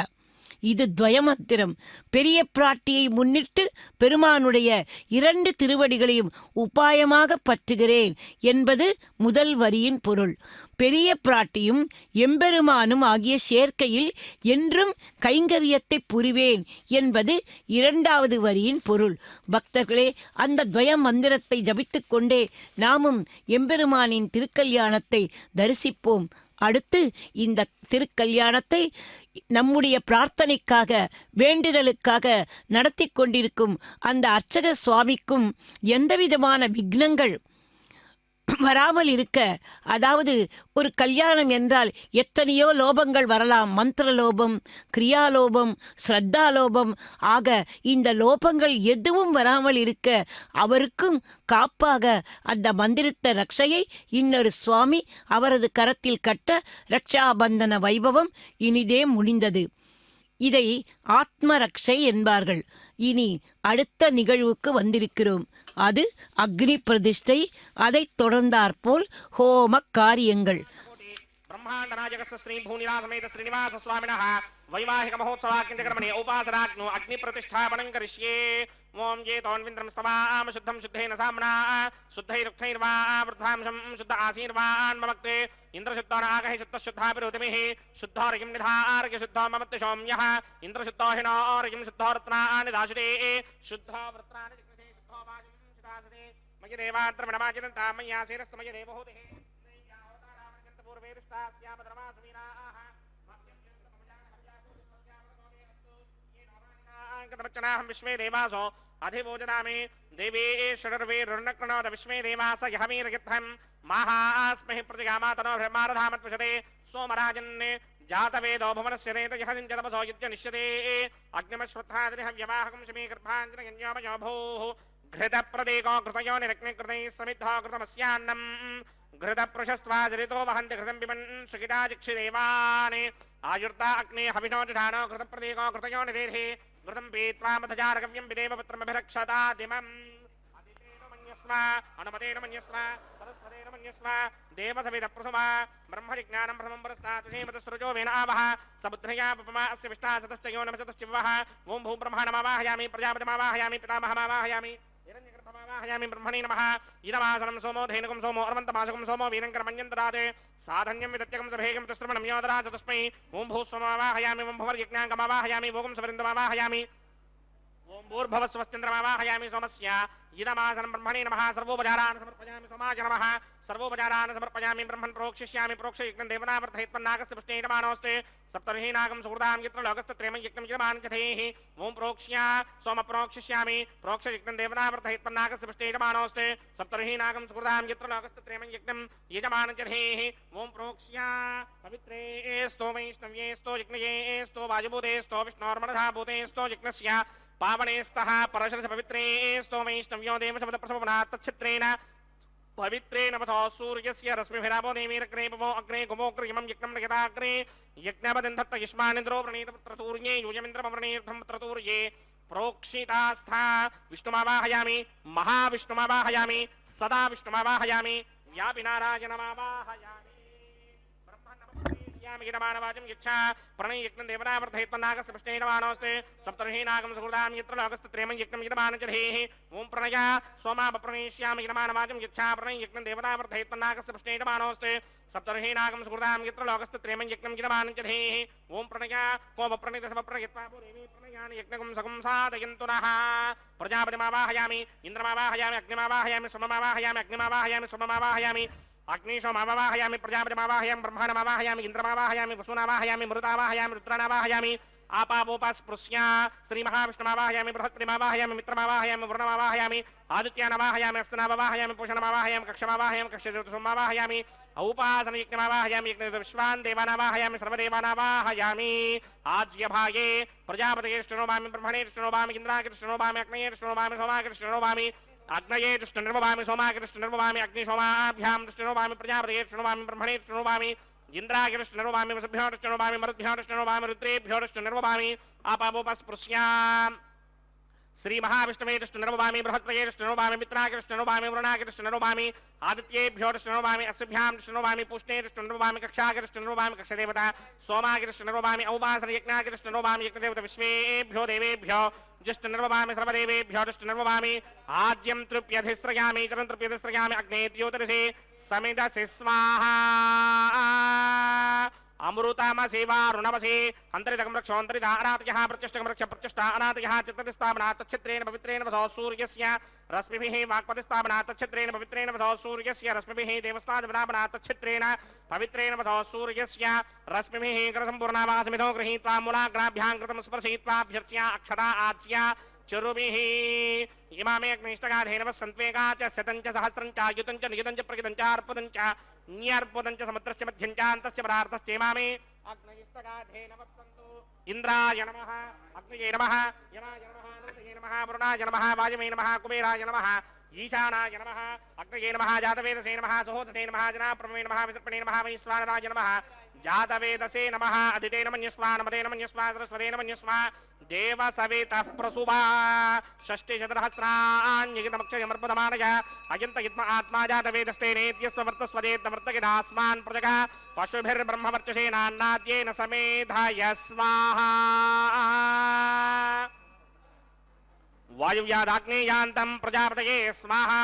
இது துவயமந்திரம். பெரிய பிராட்டியை முன்னிட்டு பெருமானுடைய 2 திருவடிகளையும் உபாயமாக பற்றுகிறேன் என்பது முதல் வரியின் பொருள். பெரிய பிராட்டியும் எம்பெருமானும் ஆகிய சேர்க்கையில் என்றும் கைங்கரியத்தை புரிவேன் என்பது 2வது வரியின் பொருள். பக்தர்களே, அந்த துவய மந்திரத்தை ஜபித்துக் கொண்டே நாமும் எம்பெருமானின் திருக்கல்யாணத்தை தரிசிப்போம். அடுத்து இந்த திருக்கல்யாணத்தை நம்முடைய பிரார்த்தனைக்காக வேண்டுதலுக்காக நடத்தி கொண்டிருக்கும் அந்த அர்ச்சக சுவாமிக்கும் எந்தவிதமான விக்னங்கள் வராமல் இருக்க, அதாவது ஒரு கல்யாணம் என்றால் எத்தனையோ லோபங்கள் வரலாம். மந்திர லோபம், கிரியாலோபம், ஸ்ரத்தாலோபம் ஆக இந்த லோபங்கள் எதுவும் வராமல் இருக்க அவருக்கும் காப்பாக அந்த மந்திரித்த ரக்ஷையை இன்னொரு சுவாமி அவரது கரத்தில் கட்ட ரக்ஷாபந்தன வைபவம் இனிதே முடிந்தது. இதை ஆத்ம ரக்ஷை என்பார்கள். இனி அடுத்த நிகழ்வுக்கு வந்திருக்கிறோம். அது அக்னி பிரதிஷ்டை. அதைத் தொடர்ந்தாற்போல் ஹோம காரியங்கள். ब्रह्मांड नायकस्य श्री भूनिवास समेत श्रीनिवास स्वामिनः वैवाहिक महोत्सवाख्यकर्मणि उपासनाग्नो अग्नि प्रतिष्ठापनं करिष्ये। ओम ये तोन्विन्द्रं स्तवाम शुद्धं शुद्धेन साम्ना शुद्धैरुक्थैर्वा वृद्धांशं शुद्ध आशीर्वान् ममक्ते इंद्रशुद्धो नागहि शुद्धशुद्धाभिरुतिमिः शुद्धोर्यं निधार्य शुद्धो ममत्ते सौम्यः इंद्रशुद्धो हिनोर्यं शुद्धो रत्नानि दाशुरे शुद्धो वृत्राणि जिग्रसे शुद्धो वायुं शुद्धासने मयि देवात्र मनमाचिरन्ता मय्या सेरस्तु मयि देवहूतिः विश्वे देवासो अधिभोजनामे देवी षडर्वे रुर्णकृणोद विश्वे देवास यहमीरगिद्धं महास्महि प्रतिगामातनो ब्रह्मारधामत्वशते सोमराजन्ने जातवेदो भुवनस्य रेत यह सिञ्चतपसो युज्य निश्यते अग्निमश्वत्थादिह व्यवाहकं शमी गर्भाञ्जनयन्योमयो भूः घृतप्रदेको घृतयो निरग्निकृतैः समिद्धो घृतमस्यान्नम् घृत प्रशस्त्वाजरितो वहन्ति घृतं पिबन् सुखिताजिक्षिदेवानि आयुर्ता अग्ने हविनो जठानो घृत प्रदेको घृतयो निरेधे घृतं पीत्वा मधजारगव्यं विदेव पुत्रमभिरक्षता दिमम् अदितेन मन्यस्व अनुमतेन मन्यस्व सरस्वतेन मन्यस्व देवसविदप्रसुमा ब्रह्मजिज्ञानं प्रथमं परस्तात् श्रीमतसृजो वेनावः समुद्रया पपमा अस्य विष्टा सतश्च यो नमसतश्च विवः ओं भूब्रह्माणमावाहयामि प्रजापतिमावाहयामि पितामहमावाहयामि हयामि ब्रह्मणे नमः इदमासनं सोमो धेनुकं सोमो अर्वन्तमाशकं सोमो वीरङ्करमन्यन्तराते साधन्यं विदत्यकं सभेगं तस्त्रमणं योदरा तस्मै ओं भूस्वमावाहयामि ओं भुवर्यज्ञाङ्गमावाहयामि भोगं सवरिन्दमावाहयामि ओं भूर्भवस्वश्चन्द्रमावाहयामि सोमस्य इदमासनं ब्रह्मणे नमः सर्वोपचारान् समर्पयामि सोमाय नमः सर्वोपचारान् समर्पयामि ब्रह्मन् प्रोक्षिष्यामि प्रोक्षयज्ञं देवतावर्धयत्पन्नागस्य पुष्टेयमानोऽस्ते सप्तर्हि नागं सुहृदां यत्र लोकस्तत्रेमं यज्ञं यजमानचथेः ओं प्रोक्ष्य सोम प्रोक्षिष्यामि प्रोक्षयज्ञं देवतावर्धयत्पन्नागस्य पुष्टेयमानोऽस्ते सप्तर्हि नागं सुहृदां यत्र लोकस्तत्रेमं यज्ञं यजमानचथेः ओं प्रोक्ष्य पवित्रे स्तो वैष्णव्ये स्तो यज्ञये स्तो वायुभूते स्तो विष्णोर्मनधा भूते स्तो यज्ञस्य पावने स्तः परशरस पवित्रे स्तो वैष्णव्यो देवशब्दप्रसवनात् तच्छित्रेण पवित्रेण वसो सूर्यस्य रश्मिभिरावो देवीरग्ने पवो अग्ने गुमोग्रयमं यज्ञं नयताग्रे यज्ञपदन्धत्त युष्मानिन्द्रो व्रणीतपुत्रतूर्ये यूयमिन्द्रमव्रणीर्धं प्रोक्षितास्था विष्णुमावाहयामि महाविष्णुमावाहयामि सदा विष्णुमावाहयामि व्यापिनारायणमावाहयामि गिरमानवाचं यच्छा प्रणय यज्ञं देवतावर्धयत्पन्नागस्य पुष्टेयमानोऽस्ते सप्तर्हि नागं सुहृदां यत्र लोकस्तत्रेमं यज्ञं यजमानचधेः ओं प्रणय सोमापप्रणयिष्यामि गिरमानवाचं यच्छा प्रणय यज्ञं देवतावर्धयत्पन्नागस्य पुष्टेयमानोऽस्ते सप्तर्हि नागं सुहृदां यत्र लोकस्तत्रेमं यज्ञं यजमानचधेः ओं प्रणय कोपप्रणितसमप्रणयत्वा देवी प्रणयानि यज्ञकं सगं साधयन्तु नः प्रजापतिमावाहयामि इन्द्रमावाहयामि अग्निमावाहयामि सोममावाहयामि अग्निमावाहयामि सोममावाहयामि अग्निशोमावाहयामि प्रजापतिमावाहयामि ब्रह्माणमावाहयामि इन्द्रमावाहयामि वसुनावाहयामि मरुतावाहयामि रुद्राणावाहयामि आपावोपास्पृश्य श्रीमहाविष्णुमावाहयामि बृहस्पतिमावाहयामि मित्रमावाहयामि वरुणमावाहयामि आदित्यानावाहयामि अस्तनावाहयामि पूषणमावाहयामि कक्षमावाहयामि कक्षज्योतिषमावाहयामि औपासनयज्ञमावाहयामि विश्वान् देवानावाहयामि सर्वदेवानावाहयामि आज्यभागे प्रजापतिष्ठनोभामि ब्रह्मणेष्ठनोभामि इन्द्राकृष्णनोभामि अग्नेष्ठनोभामि सोमाकृष्णनोभामि अग्नये दृष्टनिर्वभामि सोमाकृष्टनिर्वभामि अग्निशोमाभ्यां दृष्टनिर्वभामि प्रजापतये दृष्टनिर्वभामि ब्रह्मणे दृष्टनिर्वभामि इंद्राय दृष्टनिर्वभामि वसुभ्यो दृष्टनिर्वभामि मरुद्भ्यो दृष्टनिर्वभामि रुद्रेभ्यो दृष्टनिर्वभामि आपावोपस्पृश्याम् श्री महाविष्णवे दृष्टनिर्वभामि बृहत्पतये दृष्टनिर्वभामि मित्राय दृष्टनिर्वभामि वरुणाय दृष्टनिर्वभामि आदित्येभ्यो दृष्टनिर्वभामि अस्भ्यां दृष्टनिर्वभामि पुष्णे दृष्टनिर्वभामि कक्षाय दृष्टनिर्वभामि कक्षदेवता सोमाय दृष्टनिर्वभामि औवासनयज्ञाय दृष्टनिर्वभामि यज्ञदेवता विश्वेभ्यो देवेभ्यो जुष्टनिर्वभामि सर्वदेवेभ्यो जुष्टनिर्वभामि आज्यं तृप्यधिस्रयामि चरं तृप्यधिस्रयामि अग्ने द्योतरसे समिदसि स्वाहा अमृतामसि वारुणमसि अन्तरितकं रक्षोऽन्तरिता अनाथयः प्रत्यष्टकं रक्ष प्रतिष्ठा अनाथयः चित्तदिस्थापनात् तच्छित्रेण पवित्रेण वसो सूर्यस्य रश्मिभिः वाक्पतिस्थापनात् तच्छित्रेण पवित्रेण वसो सूर्यस्य रश्मिभिः देवस्तादपनात् तच्छित्रेण पवित्रेण वसो सूर्यस्य रश्मिभिः करसम्पूर्णावासमिधो गृहीत्वा मूलाग्राभ्यां कृतं स्पर्शयित्वा अभ्यर्च्य अक्षता आच्य चरुभिः इमामे अग्निष्टगाधे नमः सन्त्वेका च शतं च सहस्रं च युतं च नियुतं च प्रकृतं च अर्पुतं च न्यर्पुतं च समुद्रस्य मध्यं च अन्तस्य पदार्थस्य इमामे अग्निष्टगाधे नमः सन्तु इन्द्राय नमः अग्नये नमः यमाय नमः नृतये नमः वरुणाय नमः वायुवे नमः कुबेराय नमः ईशानाय नमः अग्नये नमः जातवेदसे नमः सहोदते नमः जनाप्रभवे नमः विसर्पणे नमः वैश्वानराय नमः जातवेदसे नमः अदिते नमन्यस्वा नमदे नमन्यस्वा सरस्वते नमन्यस्वा देवसवेतः प्रसुभा षष्टिशतसहस्राण्यगितमक्षयमर्पदमानय अयन्त इत्म आत्मा जातवेदस्ते नेत्यस्ववर्तस्वदेतमर्तकिदास्मान् प्रजगा पशुभिर्ब्रह्मवर्चसेनान्नाद्येन समेधाय स्वाहा वायुव्यादाग्नेयान्तं प्रजापतये स्वाहा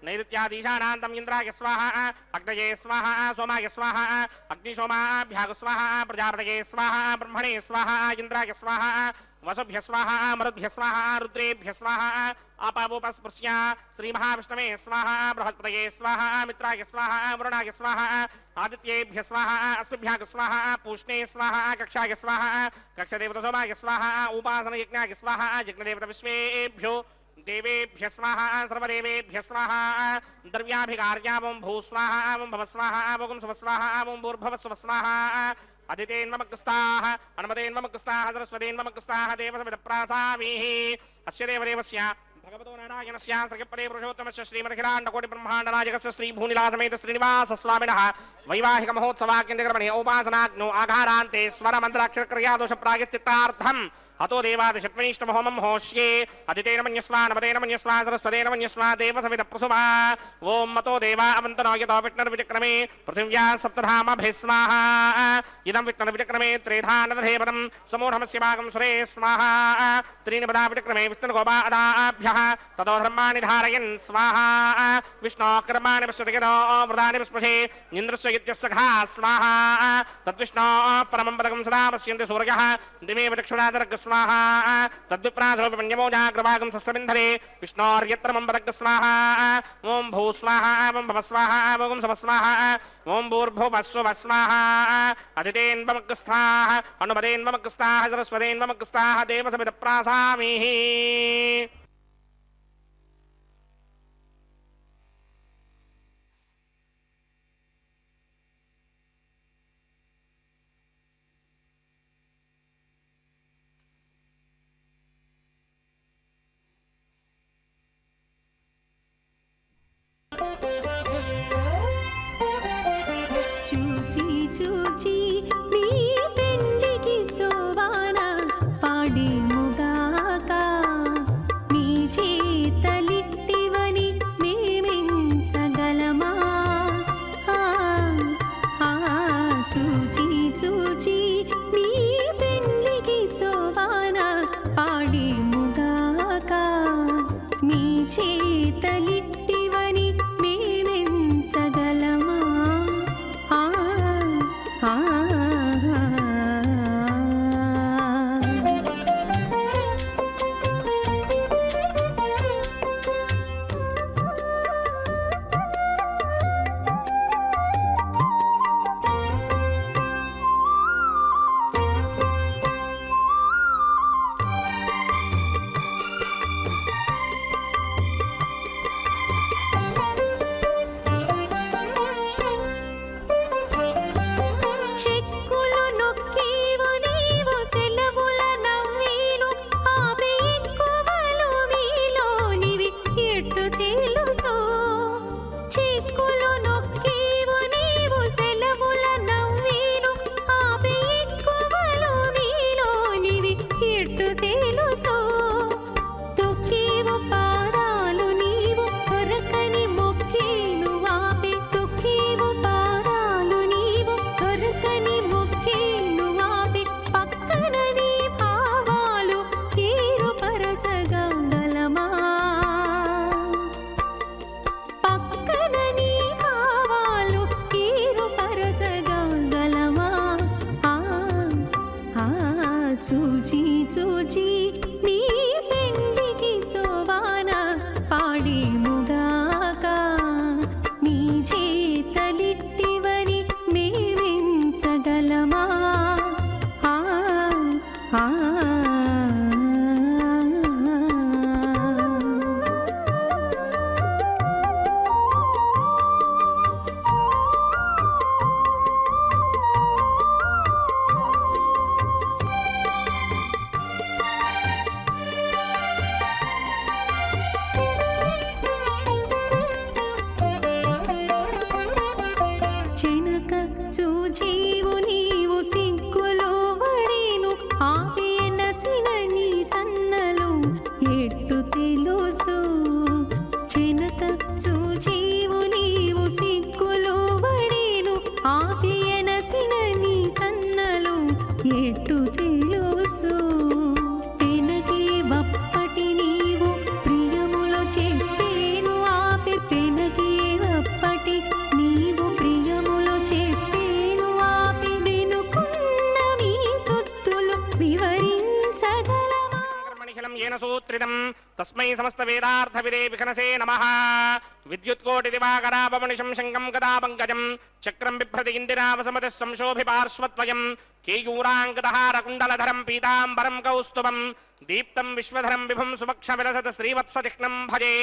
नैऋत्यादीशानान्तम् इन्द्राय स्वाहा अग्नये स्वाहा सोमाय स्वाहा अग्निशोमाभ्याग स्वाहा प्रजापतये स्वाहा ब्रह्मणे स्वाहा इन्द्राय स्वाहा वसुभ्य स्वाहा मरुद्भ्य स्वाहा रुद्रेभ्य स्वाहा अपावोपस्पृश्य श्रीमहाविष्णवे स्वाहा बृहस्पतये स्वाहा मित्राय स्वाहा वरुणाय स्वाहा आदित्येभ्य स्वाहा अस्मभ्याग स्वाहा पूष्णे स्वाहा कक्षाय स्वाहा कक्षदेवतसोमाय स्वाहा उपासनयज्ञाय स्वाहा यज्ञदेवतविश्वेभ्यो देवेभ्य स्वाहा सर्वदेवेभ्य स्वाहा द्रव्याभिकार्यावं भूस्वाहा भवस्वाहा वगुं स्वस्वाहा भूर्भवस्व स्वाहा अदितेन्ममकृस्ताः अनुमतेन्ममकृस्ताः सरस्वतेन्ममकृस्ताः देवसविदप्रासामीः अस्य देवदेवस्य भगवतो नारायणस्य श्रीपदे पुरुषोत्तमस्य श्रीमदखिलाण्डकोटिब्रह्माण्डनायकस्य श्रीभूनिलासमेत श्रीनिवासस्वामिनः वैवाहिक महोत्सवाख्यकर्मणे औपासनाग्नो आघारान्ते स्वरमन्त्राक्षरक्रियादोषप्रायश्चित्तार्थम् हतो देवादिशत्वनिष्ठमहोमं होष्ये अदितेन मन्यस्वा नमतेन मन्यस्वा सरस्वतेन मन्यस्वा देवसविदप्रसुभा ॐ मतो देवा अवन्तनो यतो विष्णुर्विचक्रमे पृथिव्या सप्तधामभिः स्वाहा इदं विष्णुर्विचक्रमे त्रेधा नदधेवतं समूढमस्य भागं सुरे स्वाहा त्रीणि पदा विचक्रमे विष्णुर्गोपादाभ्यः ततो धर्माणि धारयन् स्वाहा विष्णोः कर्माणि पश्यति यतो वृदानि विस्पृशे इन्द्रस्य इत्यस्य घा स्वाहा तद्विष्णोः परमं पदकं सदा पश्यन्ति सूर्यः दिमेव चक्षुरादर्ग स्वाहा तद्विप्रासोऽपि पञ्चमोजाग्रभागं सस्यबिन्धरे विष्णोर्यत्र मम पदक स्वाहा ॐ भू स्वाहा ॐ भव स्वाहा ॐ सव स्वाहा ॐ भूर्भुवस्सुव स्वाहा अदितेन्वमकृस्थाः अनुमतेन्वमकृस्थाः सरस्वतेन्वमकृस्थाः देवसविदप्रासामीः చూచి చూచి మీ పెండికి సోవాన పాడి ముగాక మీ చేతలిట్టివని మేమెంచగలమా చూచి చూచి మీ పెండికి సోవాన పాడి ముగాక మీ చేతలిట్టివని మేమెంచగలమా तस्मै समस्त वेदार्थविदे विघ्नसे नमः विद्युत्कोटि दिवाकरापमनिशं शङ्कं गदापङ्कजं चक्रं बिभ्रति इन्दिरावसमतिः संशोभिपार्श्वद्वयं केयूराङ्गदहारकुण्डलधरं पीताम्बरं कौस्तुभं दीप्तं विश्वधरं विभुं सुभक्षविलसत श्रीवत्सचिह्नं भजे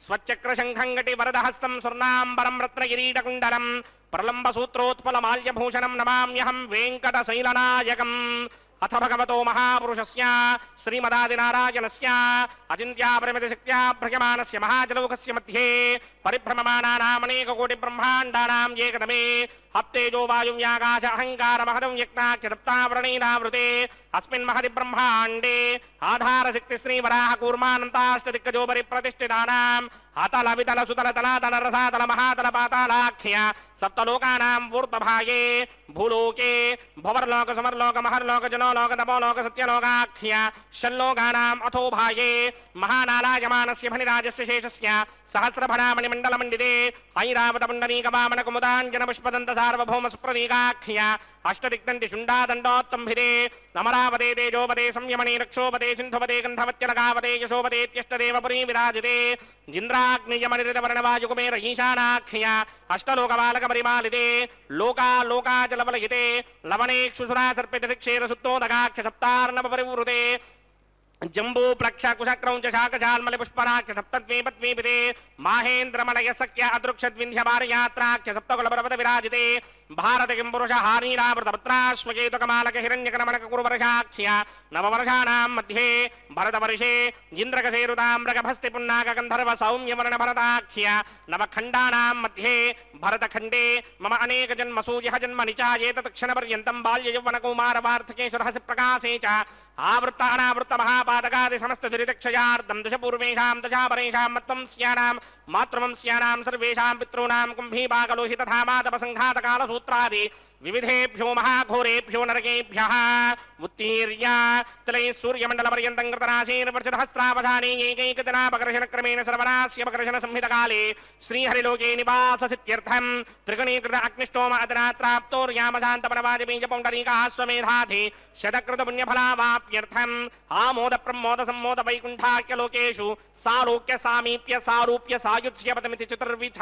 स्वच्चक्रशङ्खं घटिवरदहस्तं स्वर्णाम्बरं रत्नकिरीटकुण्डलं प्रलम्बसूत्रोत्पलमाल्यभूषणं नमाम्यहं वेङ्कटशैलनायकम् अथ भगवतो महापुरुषस्य श्रीमदादिनारायणस्य अचिन्त्यापरिमितशक्त्या भ्रयमानस्य महाजलौकस्य मध्ये परिभ्रममानानामनेककोटिब्रह्माण्डानां एकदमे हप्तेजो वायुव्याकाश अहङ्कार महदं यज्ञाख्यदप्तावरणेनावृते अस्मिन् महति ब्रह्माण्डे आधारशक्ति श्रीवराह कूर्मानन्ताष्टदिक्कजोपरि प्रतिष्ठितानाम् अतल वितल सुतल तलातल रसातल महातल पातालाख्य सप्तलोकानां ऊर्ध्वभागे भूलोके भवर्लोक समर्लोक महर्लोक जनोलोक तपोलोक सत्यलोकाख्य षल्लोकानाम् अथो भागे महानालायमानस्य फणिराजस्य शेषस्य सहस्रफणामणिमण्डलमण्डिते ऐरावतपुण्डरीकवामन कुमुदाञ्जन पुष्पदन्त सार्वभौम सुप्रतीकाख्य अष्टदिक्दन्ति शुण्डादण्डोत्तम्भिरे अमरावते तेजोपते संयमने रक्षोपते सिन्धुपते गन्धवत्यलकावते यशोपतेत्यष्टदेवपुरी विराजिते जिन्द्राग्नियमनिरितवर्णवायुकुमेर ईशानाख्य अष्टलोकबालकपरिमालिते लोकालोकाचलवलयिते लवणेक्षुसुरा सर्पितधिक्षेरसुत्तोदकाख्य सप्तार्णवपरिवृते जम्बू प्रक्षा कुशक्रौंच शाकशाल्मलि पुष्पराख्य सप्तद्वीपद्वीपिते माहेन्द्रमलय सख्य अदृक्षद्विन्ध्य भारयात्राख्य सप्तकुलपर्वत विराजिते भारत किं पुरुष हारीरावृतपत्राश्वकेतुकमालक हिरण्यकनमनक कुरुवर्षाख्य नववर्षाणां मध्ये भरतवर्षे इन्द्रकसेरुताम्रकभस्ति पुन्नाक गन्धर्व सौम्यवर्ण भरताख्य नवखण्डानां मध्ये भरतखण्डे मम अनेक जन्मसु यः जन्म निचायेत तत्क्षणपर्यन्तं बाल्ययौवनकौमारवार्धकेशुरहसि प्रकाशे च आवृत्त अनावृत्त महापादकादि समस्त दुरितक्षयार्धं दशपूर्वेषां दशापरेषां मत्वं स्यानां मातृवंस्यानां सर्वेषां पितॄणां कुम्भीपाकलोहित तथा मातपसङ्घातकालसूत्रादि विविधेभ्यो महाघोरेभ्यो नरकेभ्यः उत्तीर्य तलैः सूर्यमण्डलपर्यन्तं कृतराशीर्वर्षितहस्रावधाने एकैकदिनापकर्षणक्रमेण सर्वनास्यपकर्षण संहितकाले श्रीहरिलोके निवाससित्यर्थं त्रिगुणीकृत अग्निष्टोम अदनात्राप्तोर्यामशान्तपरवाजबीजपौण्डरीकाश्वमेधाधि शतकृतपुण्यफलावाप्यर्थम् आमोद प्रमोद सम्मोद वैकुण्ठाख्यलोकेषु सालोक्य सामीप्य सारूप्य सायुज्यपदमिति चतुर्विध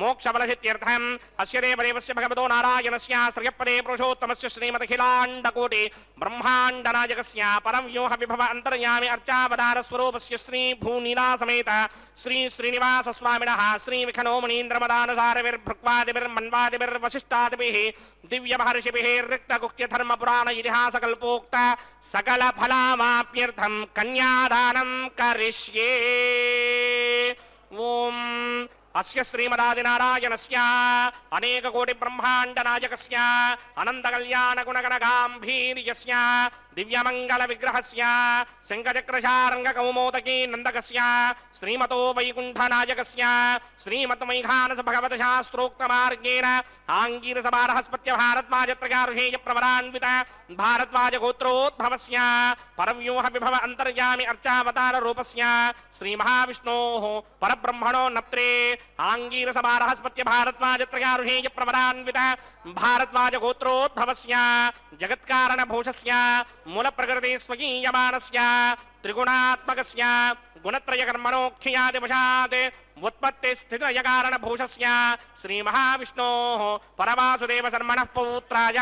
मोक्षफलसित्यर्थम् अस्य देवदेवस्य भगवतो नारायणस्य श्रियपदे पुरुषोत्तमस्य श्रीमदखिलाण्डकोटि ब्रह्माण्डनायकस्य परं व्योह विभव अन्तर्यामि अर्चावतार स्वरूपस्य श्री भूनीला समेत श्री श्रीनिवास स्वामिनः श्री विखनो मुनीन्द्रमदानुसारविर्भृक्वादिभिर्मन्वादिभिर्वसिष्ठादिभिः दिव्य महर्षिभिः रिक्तगुह्य धर्म पुराण इतिहास कल्पोक्त सकल फलामाप्यर्थं कन्यादानं करिष्ये ओम अस्य श्रीमदादिनारायणस्य अनेक कोटि ब्रह्मांड नायकस्य अनंत कल्याण गुणगण गांभीर्यस्य दिव्यमंगल विग्रहस्य शंखचक्रशार्ंग कौमोदकी नंदकस्य श्रीमतो वैकुंठ नायकस्य श्रीमद्वैखानस भगवत शास्त्रोक्त मार्गेण आंगीरस बारहस्पत्य भारद्वाजत्रयार्हेय प्रवरान्वित भारद्वाज गोत्रोद्भवस्य परव्यूह विभव अंतर्यामि अर्चावतार रूपस्य श्री महाविष्णोः परब्रह्मणो नप्त्रे आंगीरस बारहस्पत्य भारद्वाजत्रयार्हेय प्रवरान्वित भारद्वाज गोत्रोद्भवस्य जगत्कारण भूषस्य मूल प्रकृति स्वकीयमानस्य त्रिगुणात्मकस्य गुणत्रय कर्मणोख्यादिवशात् उत्पत्ति स्थितय कारण भूषस्य श्री महाविष्णोः परवासुदेव शर्मणः पौत्राय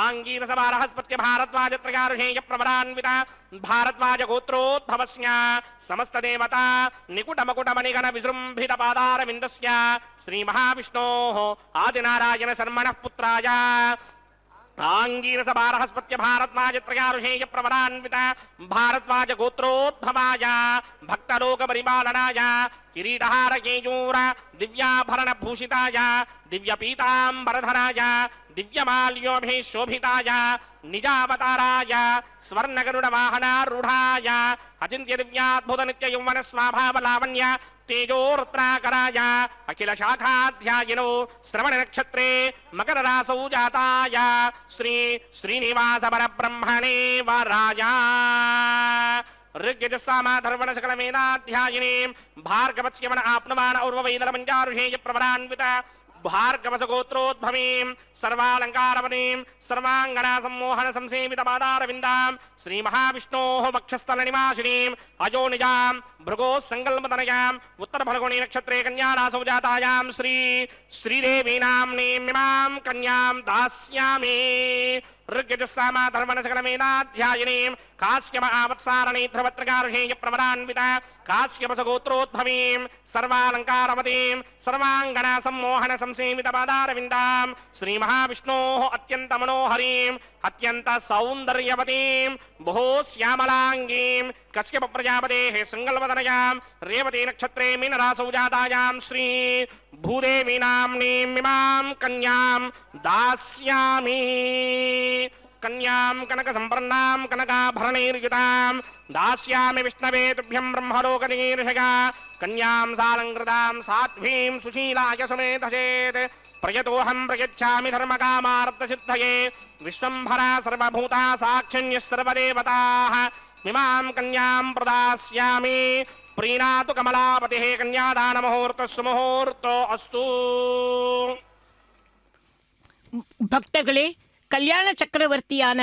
आंगीरस बारहस्पत्य भारद्वाजत्रयार्हेय प्रवरान्वित भारद्वाज गोत्रोद्भवस्य समस्त देवता निकुट मकुट मणिगण विजृंभित पादारविन्दस्य श्री महाविष्णोः आदिनारायण शर्मणः पुत्राय आंगीरस बारहस्पत्य भारद्वाजत्रयार्हेय प्रवरान्वित भारद्वाज गोत्रोद्भवाय भक्तलोक परिपालनाय किरीटहार केयूर दिव्याभरण भूषिताय दिव्य पीतांबरधराय दिव्यमाल्योभिः शोभिताय निजावताराय स्वर्णगरुड वाहनारूढाय अचिन्त्य दिव्याद्भुत नित्य यौवन स्वाभाव लावण्य तेजोरुद्राकराय अखिल शाखाध्यायिनो श्रवण नक्षत्रे मकर रासौ जाताय श्री श्रीनिवास परब्रह्मणे वराय ऋग्यजसामाधर्वण सकल मेधाध्यायिनीं भार्गवस्यवन आप्नुमान उर्ववैदल मंजारुहेय प्रवरान्वित भार्गवसगोत्रोद्भवीं सर्वालङ्कारवनीं सर्वाङ्गना सम्मोहन संसेवितपादारविन्दां श्रीमहाविष्णोः वक्षस्थलनिवासिनीम् अयोनिजां भृगोः सङ्कल्पतनयां उत्तरफल्गुणी नक्षत्रे कन्यारासौ जातायां श्रीदेवी नाम्नीमिमां कन्यां दास्यामि ऋग्यजुस्सामा धर्मणसकलमेनाध्यायिनीं कास्यप आवत्सारणीध्रवत्रगार्हेय प्रवरान्विता कास्यपसगोत्रोद्भवीं सर्वालङ्कारवतीं सर्वाङ्गना सम्मोहन संसेवितपादारविन्दां श्रीमहाविष्णोः अत्यन्तमनोहरीं अत्यंत सौंदर्यवतीं बहु श्यामलांगीं कश्यप प्रजापतेः संगल्पतनयां रेवती नक्षत्रे मीनरासौ जातायां श्री भूदेवी नाम्नीमिमां कन्यां दास्यामि कन्यां कनक संपन्नां कनकाभरणैर्युतां दास्यामि विष्णवे तुभ्यं ब्रह्मलोकनिर्षया कन्यां सालङ्कृतां साध्वीं सुशीलाय समेधसेत् प्रयतोऽहं प्रयच्छामि धर्मकामार्थसिद्धये विश्वम्भरा सर्वभूता साक्षिण्यः सर्वदेवताः इमां कन्यां प्रदास्यामि प्रीणातु कमलापतिः कन्यादानमुहूर्तः सुमुहूर्तो अस्तु பக்தர்களே, கல்யாண சக்கரவர்த்தியான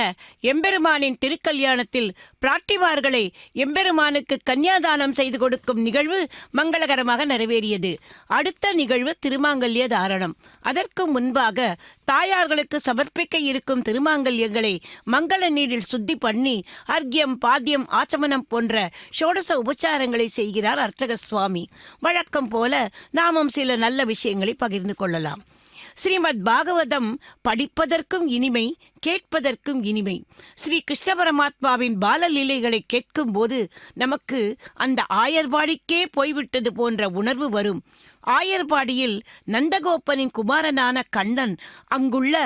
எம்பெருமானின் திருக்கல்யாணத்தில் பிராட்டிமார்களை எம்பெருமானுக்கு கன்னியாதானம் செய்து கொடுக்கும் நிகழ்வு மங்களகரமாக நிறைவேறியது. அடுத்த நிகழ்வு திருமாங்கல்ய தாரணம். அதற்கு முன்பாக தாயார்களுக்கு சமர்ப்பிக்க இருக்கும் திருமாங்கல்யங்களை மங்கள நீரில் சுத்தி பண்ணி அர்க்கியம், பாத்தியம், ஆச்சமனம் போன்ற ஷோடச உபச்சாரங்களை செய்கிறார் அர்ச்சக சுவாமி. வழக்கம் போல நாமும் சில நல்ல விஷயங்களை பகிர்ந்து கொள்ளலாம். ஸ்ரீமத் பாகவதம் படிப்பதற்கும் இனிமை, கேட்பதற்கும் இனிமை. ஸ்ரீ கிருஷ்ண பரமாத்மாவின் பாலலீலைகளை கேட்கும் போது நமக்கு அந்த ஆயர்பாடிக்கே போய்விட்டது போன்ற உணர்வு வரும். ஆயர்பாடியில் நந்தகோபனின் குமாரனான கண்ணன் அங்குள்ள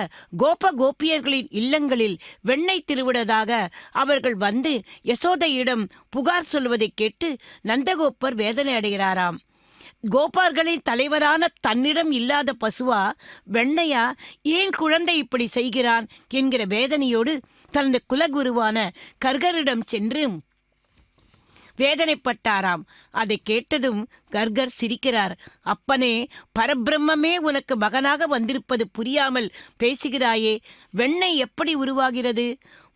கோப கோபியர்களின் இல்லங்களில் வெண்ணெய் திருவிடதாக அவர்கள் வந்து யசோதையிடம் புகார் சொல்வதை கேட்டு நந்தகோபர் வேதனை அடைகிறாராம். கோபார்களின் தலைவரான தன்னிடம் இல்லாத பசுவா, வெண்ணையா, ஏன் குழந்தை இப்படி செய்கிறான் என்கிற வேதனையோடு தனது குலகுருவான கர்கரிடம் சென்று வேதனைப்பட்டாராம். அதை கேட்டதும் கர்கர் சிரிக்கிறார். அப்பனே, பரபிரம்மே உனக்கு மகனாக வந்திருப்பது புரியாமல் பேசுகிறாயே, வெண்ணெய் எப்படி உருவாகிறது?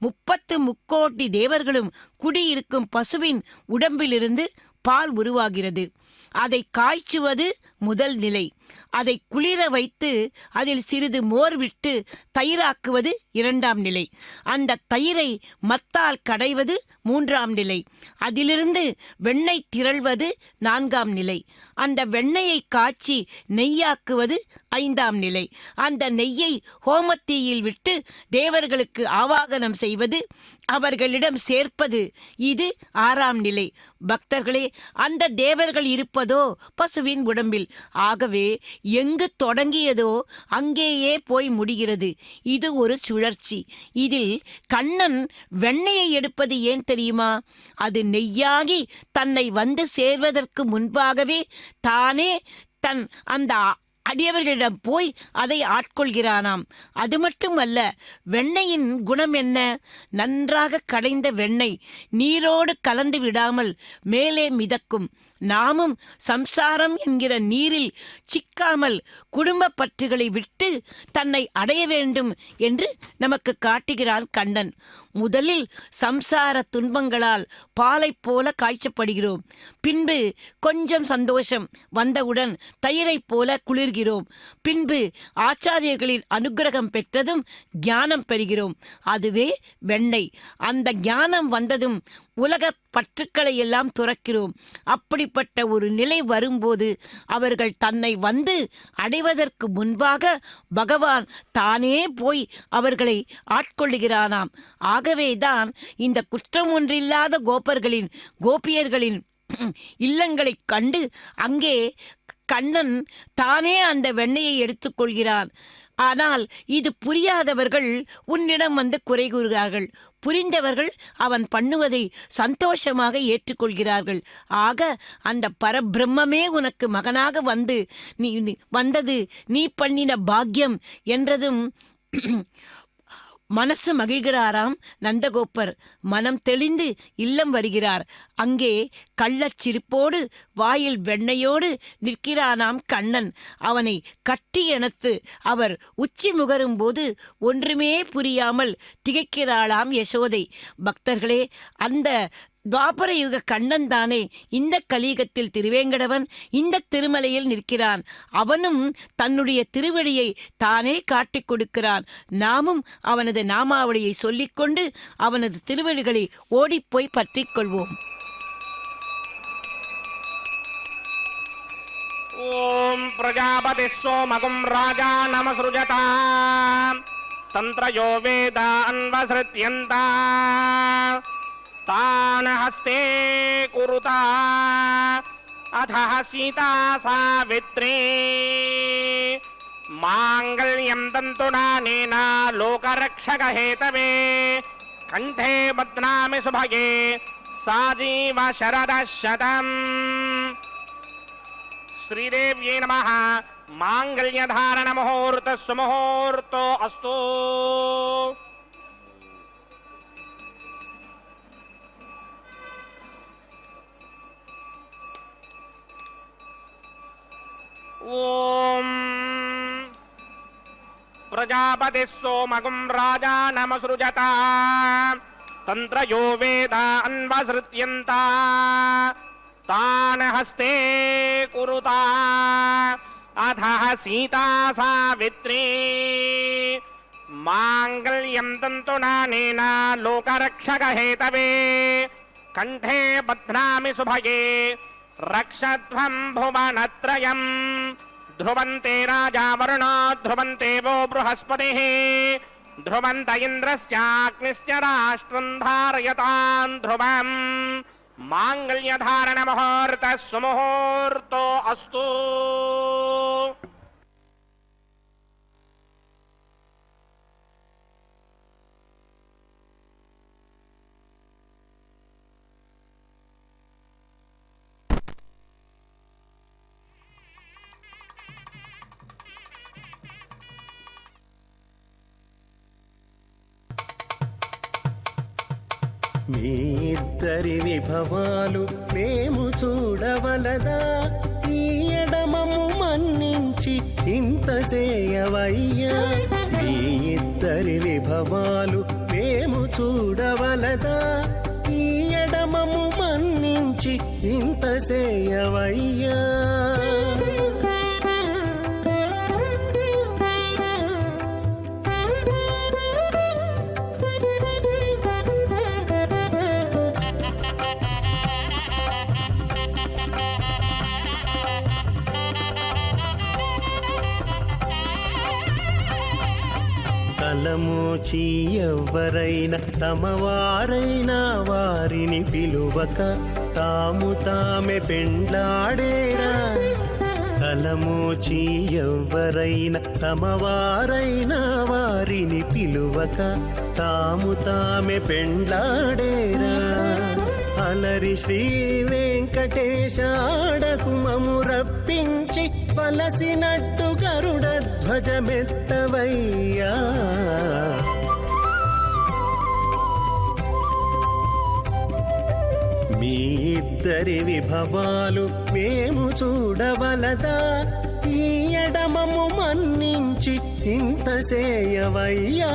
30 தேவர்களும் குடியிருக்கும் பசுவின் உடம்பிலிருந்து பால் உருவாகிறது. அதை காய்ச்சுவது முதல் நிலை. அதை குளிர வைத்து அதில் சிறிது மோர் விட்டு தயிராக்குவது 2ஆம் நிலை. அந்த தயிரை மத்தால் கடைவது 3ஆம் நிலை. அதிலிருந்து வெண்ணெய் திரள்வது 4ஆம் நிலை. அந்த வெண்ணெயை காய்ச்சி நெய்யாக்குவது 5ஆம் நிலை. அந்த நெய்யை ஹோமத்தீயில் விட்டு தேவர்களுக்கு ஆவாகனம் செய்வது, அவர்களிடம் சேர்ப்பது, இது 6ஆம் நிலை. பக்தர்களே, அந்த தேவர்கள் இருப்பதோ பசுவின் உடம்பில். ஆகவே எங்கு தொடங்கியதோ அங்கேயே போய் முடிகிறது. இது ஒரு சுழற்சி. இதில் கண்ணன் வெண்ணெயை எடுப்பது ஏன் தெரியுமா? அது நெய்யாகி தன்னை வந்து சேர்வதற்கு முன்பாகவே தானே அந்த அடியவர்களிடம் போய் அதை ஆட்கொள்கிறானாம். அது மட்டுமல்ல, வெண்ணெயின் குணம் என்ன? நன்றாக கடைந்த வெண்ணெய் நீரோடு கலந்து விடாமல் மேலே மிதக்கும். நாமும் சம்சாரம் என்கிற நீரில் சிக்காமல் குடும்ப பற்றுகளை விட்டு தன்னை அடைய வேண்டும் என்று நமக்கு காட்டுகிறார் கண்ணன். முதலில் சம்சார துன்பங்களால் பாலை போல காய்ச்சப்படுகிறோம். பின்பு கொஞ்சம் சந்தோஷம் வந்தவுடன் தயிரை போல குளிர்கிறோம். பின்பு ஆச்சாரியர்களின் அனுக்கிரகம் பெற்றதும் ஞானம் பெறுகிறோம். அதுவே வெண்ணெய். அந்த ஞானம் வந்ததும் உலக பற்றுக்களை எல்லாம் துறக்கிறோம். அப்படிப்பட்ட ஒரு நிலை வரும்போது அவர்கள் தன்னை வந்து அடைவதற்கு முன்பாக பகவான் தானே போய் அவர்களை ஆட்கொள்ளுகிறானாம். ஆகவேதான் இந்த குற்றம் ஒன்றில்லாத கோபியர்களின் இல்லங்களைக் கண்டு அங்கே கண்ணன் தானே அந்த வெண்ணெயை எடுத்துக்கொள்கிறான். ஆனால் இது புரியாதவர்கள் உன்னிடம் வந்து குறை கூறுகிறார்கள். புரிந்தவர்கள் அவன் பண்ணுவதை சந்தோஷமாக ஏற்றுக்கொள்கிறார்கள். ஆக அந்த பரபிரம்மே உனக்கு மகனாக வந்து நீ பண்ணின பாக்கியம் என்றதும் மனசு மகிழ்கிறாராம் நந்தகோப்பர். மனம் தெளிந்து இல்லம் வருகிறார். அங்கே கள்ளச் சிரிப்போடு வாயில் வெண்ணையோடு நிற்கிறானாம் கண்ணன். அவனை கட்டியணைத்து அவர் உச்சி முகரும்போது ஒன்றுமே புரியாமல் திகைக்கிறாளாம் யசோதை. பக்தர்களே, அந்த துவாபர யுக கண்ணன் தானே இந்த கலியுகத்தில் திருவேங்கடவன். இந்த திருமலையில் நிற்கிறான். அவனும் தன்னுடைய திருவடியை தானே காட்டிக் கொடுக்கிறான். நாமும் அவனது நாமாவளியை சொல்லிக்கொண்டு அவனது திருவடிகளை ஓடிப்போய் பற்றிக் கொள்வோம். ஓம் பிரஜாபதி சோமகும் ராஜா நமஸ்ருஜதா தந்திரயோ வேதா அன்வஸ்ருத்யந்தா तान हस्ते कुरुता अथः सीता सावित्री मांगल्यं तन्तुनानेन लोकरक्षकहेतवे कंठे बध्नामि सुभगे साजीव शरदः शतम् श्रीदेव्यै नमः। मांगल्यधारण मुहूर्त सुमुहूर्तो अस्तु। ओम प्रजापति सोमगुं राजा नमसृजता तंत्रयो वेदा अन्वसृत्यन्ता तान हस्ते कुरुता अथः सीता सावित्री मांगल्यं तन्तुनानेन लोकरक्षकहेतवे कंठे बध्नामि सुभगे रक्षध्वं भुवनत्रयम् ध्रुवन्ते राजा वरुणो ध्रुवन्ते वो बृहस्पतिः ध्रुवन्त इन्द्रश्चाग्निश्च राष्ट्रं धारयतां ध्रुवम् मांगल्यधारण मुहूर्तः सुमुहूर्तो अस्तु। మీ ఇద్దరి విభవాలు మేము చూడవలదా, ఈ ఎడమము మన్నించి ఇంత చేయవయ్యా. మీ ఇద్దరి విభవాలు మేము చూడవలదా, ఈ ఎడమము మన్నించి ఇంత చేయవయ్యా. తలమోచి ఎవ్వరైనా తమవారైనా వారిని పిలువక తాము తామే పెండ్లాడేరా. తలమోచి ఎవ్వరైనా తమవారైనా వారిని పిలువక తాము తామే పెండ్లాడేరా. అలరి శ్రీ వెంకటేశ ఆడకుమము రప్పించి వలసినట్టు గరుడ ధ్వజమెత్తవయ్యా. మీ ఇద్దరి విభవాలు మేము చూడవలదా, ఈ ఎడమము మన్నించి ఇంత చేయవయ్యా.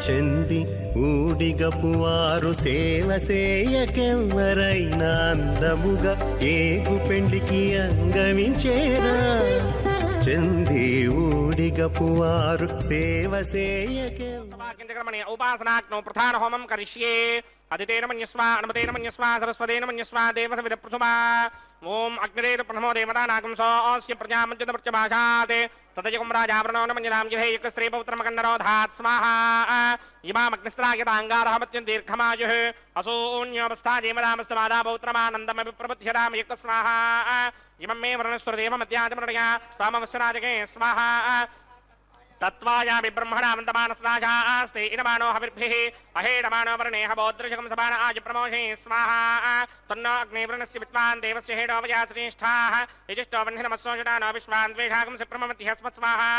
చెంది ఊడిగపువారు సేవ సేయకెవ్వరైనా అందముగా ఏగు పెండికి అంగమించేరా. చెంది ఊడిగపువారు సేవ సేయకె उपासनाग्नौ प्रधान होमं करिष्ये। अदितेन मन्यस्व अनुमतेन मन्यस्व सरस्वतेन मन्यस्व देवसविदप्रथमा ओम अग्निरेत प्रथमो देवतानागं सोऽस्य प्रजामञ्जनप्रत्यभाषाते तदजगं राजावरणो न मन्यतां जिहे एकस्त्री पौत्रमकन्नरो धात् स्वाहा इमामग्निस्त्रायताङ्गारः मत्यं दीर्घमायुः असोऽन्योऽवस्था जेमदामस्तमादा पौत्रमानन्दमपि प्रबध्यताम् एक स्वाहा इमं मे वर्णस्वरदेवमध्याजमृणया त्वामवस्यराजके स्वाहा तत्त्वायामि ब्रह्मणामन्तमानस्नाशास्ते इनमानो हविर्भिः अहेडमानो वर्णे हवोदृशकं समान आज प्रमोषे स्वाहा तन्नो अग्निवृणस्य विद्वान् देवस्य हेडो वया श्रेष्ठाः यजिष्ठो वह्निनमस्सोषडानो विश्वान् द्वेषागं प्रममत्यस्मत् स्वाहा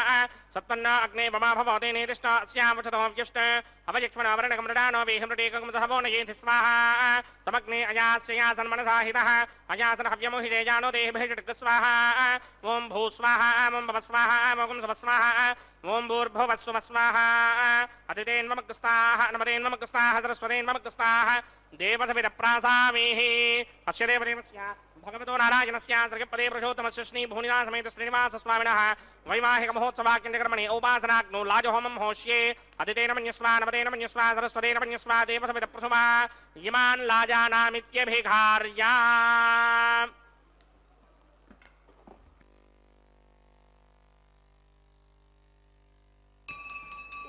सत्तन्नो अग्ने वमा भवते नेदिष्टो अस्यां वचतो व्यष्ट अवयक्ष्मणो वर्णकं मृडानो वेहमृडेकं सहवो नयेति स्वाहा तमग्ने अयास्य यासन्मनसाहितः अयासन हव्यमोहिते जानो देहभिषट् स्वाहा ॐ भू स्वाहा ॐ भव स्वाहा ॐ सव स्वाहा ओम भूर्भुवस्सुव स्वाहा अतिथेन्वमग्रस्ताः नमतेन्वमग्रस्ताः सरस्वतेन्वमग्रस्ताः देवसविदप्रासामीः अस्य देवदेवस्य भगवतो नारायणस्य सर्गपदे पुरुषोत्तमस्य श्रीभूनिनाथसमेत श्रीनिवासस्वामिनः वैवाहिकमहोत्सवाख्यकर्मणि उपासनाग्नो लाजहोमं होष्ये अतिथेन मन्यस्व नमतेन मन्यस्व सरस्वतेन मन्यस्व देवसविदप्रसुमा इमान् लाजानामित्यभिघार्या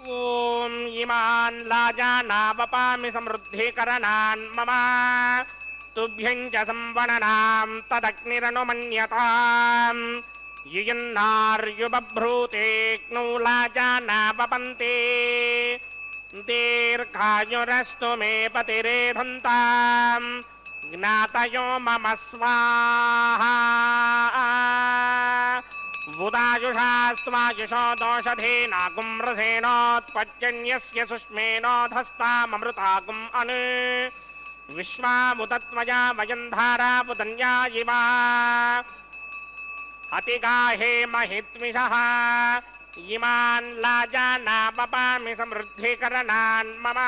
ओम इमान् लाजानावपामि समृद्धिकरणान् मम तुभ्यं च संवननां तदग्निरनुमन्यताम् ययन्नार्युबभ्रूतेऽग्नौ लाजानावपन्ते दीर्घायुरस्तु मे पतिरेधन्ताम् ज्ञातयो मम स्वाहा बुधायुषास्त्वायुषो दोषधेनागुं रसेनोत्पद्यन्यस्य सुष्मेनोधस्ताममृतागुम् अनु विश्वामुतत्वया वयं धारापुतन्या इवा अतिगाहे महित्विषः इमान् लाजानावपामि समृद्धिकरणान् मम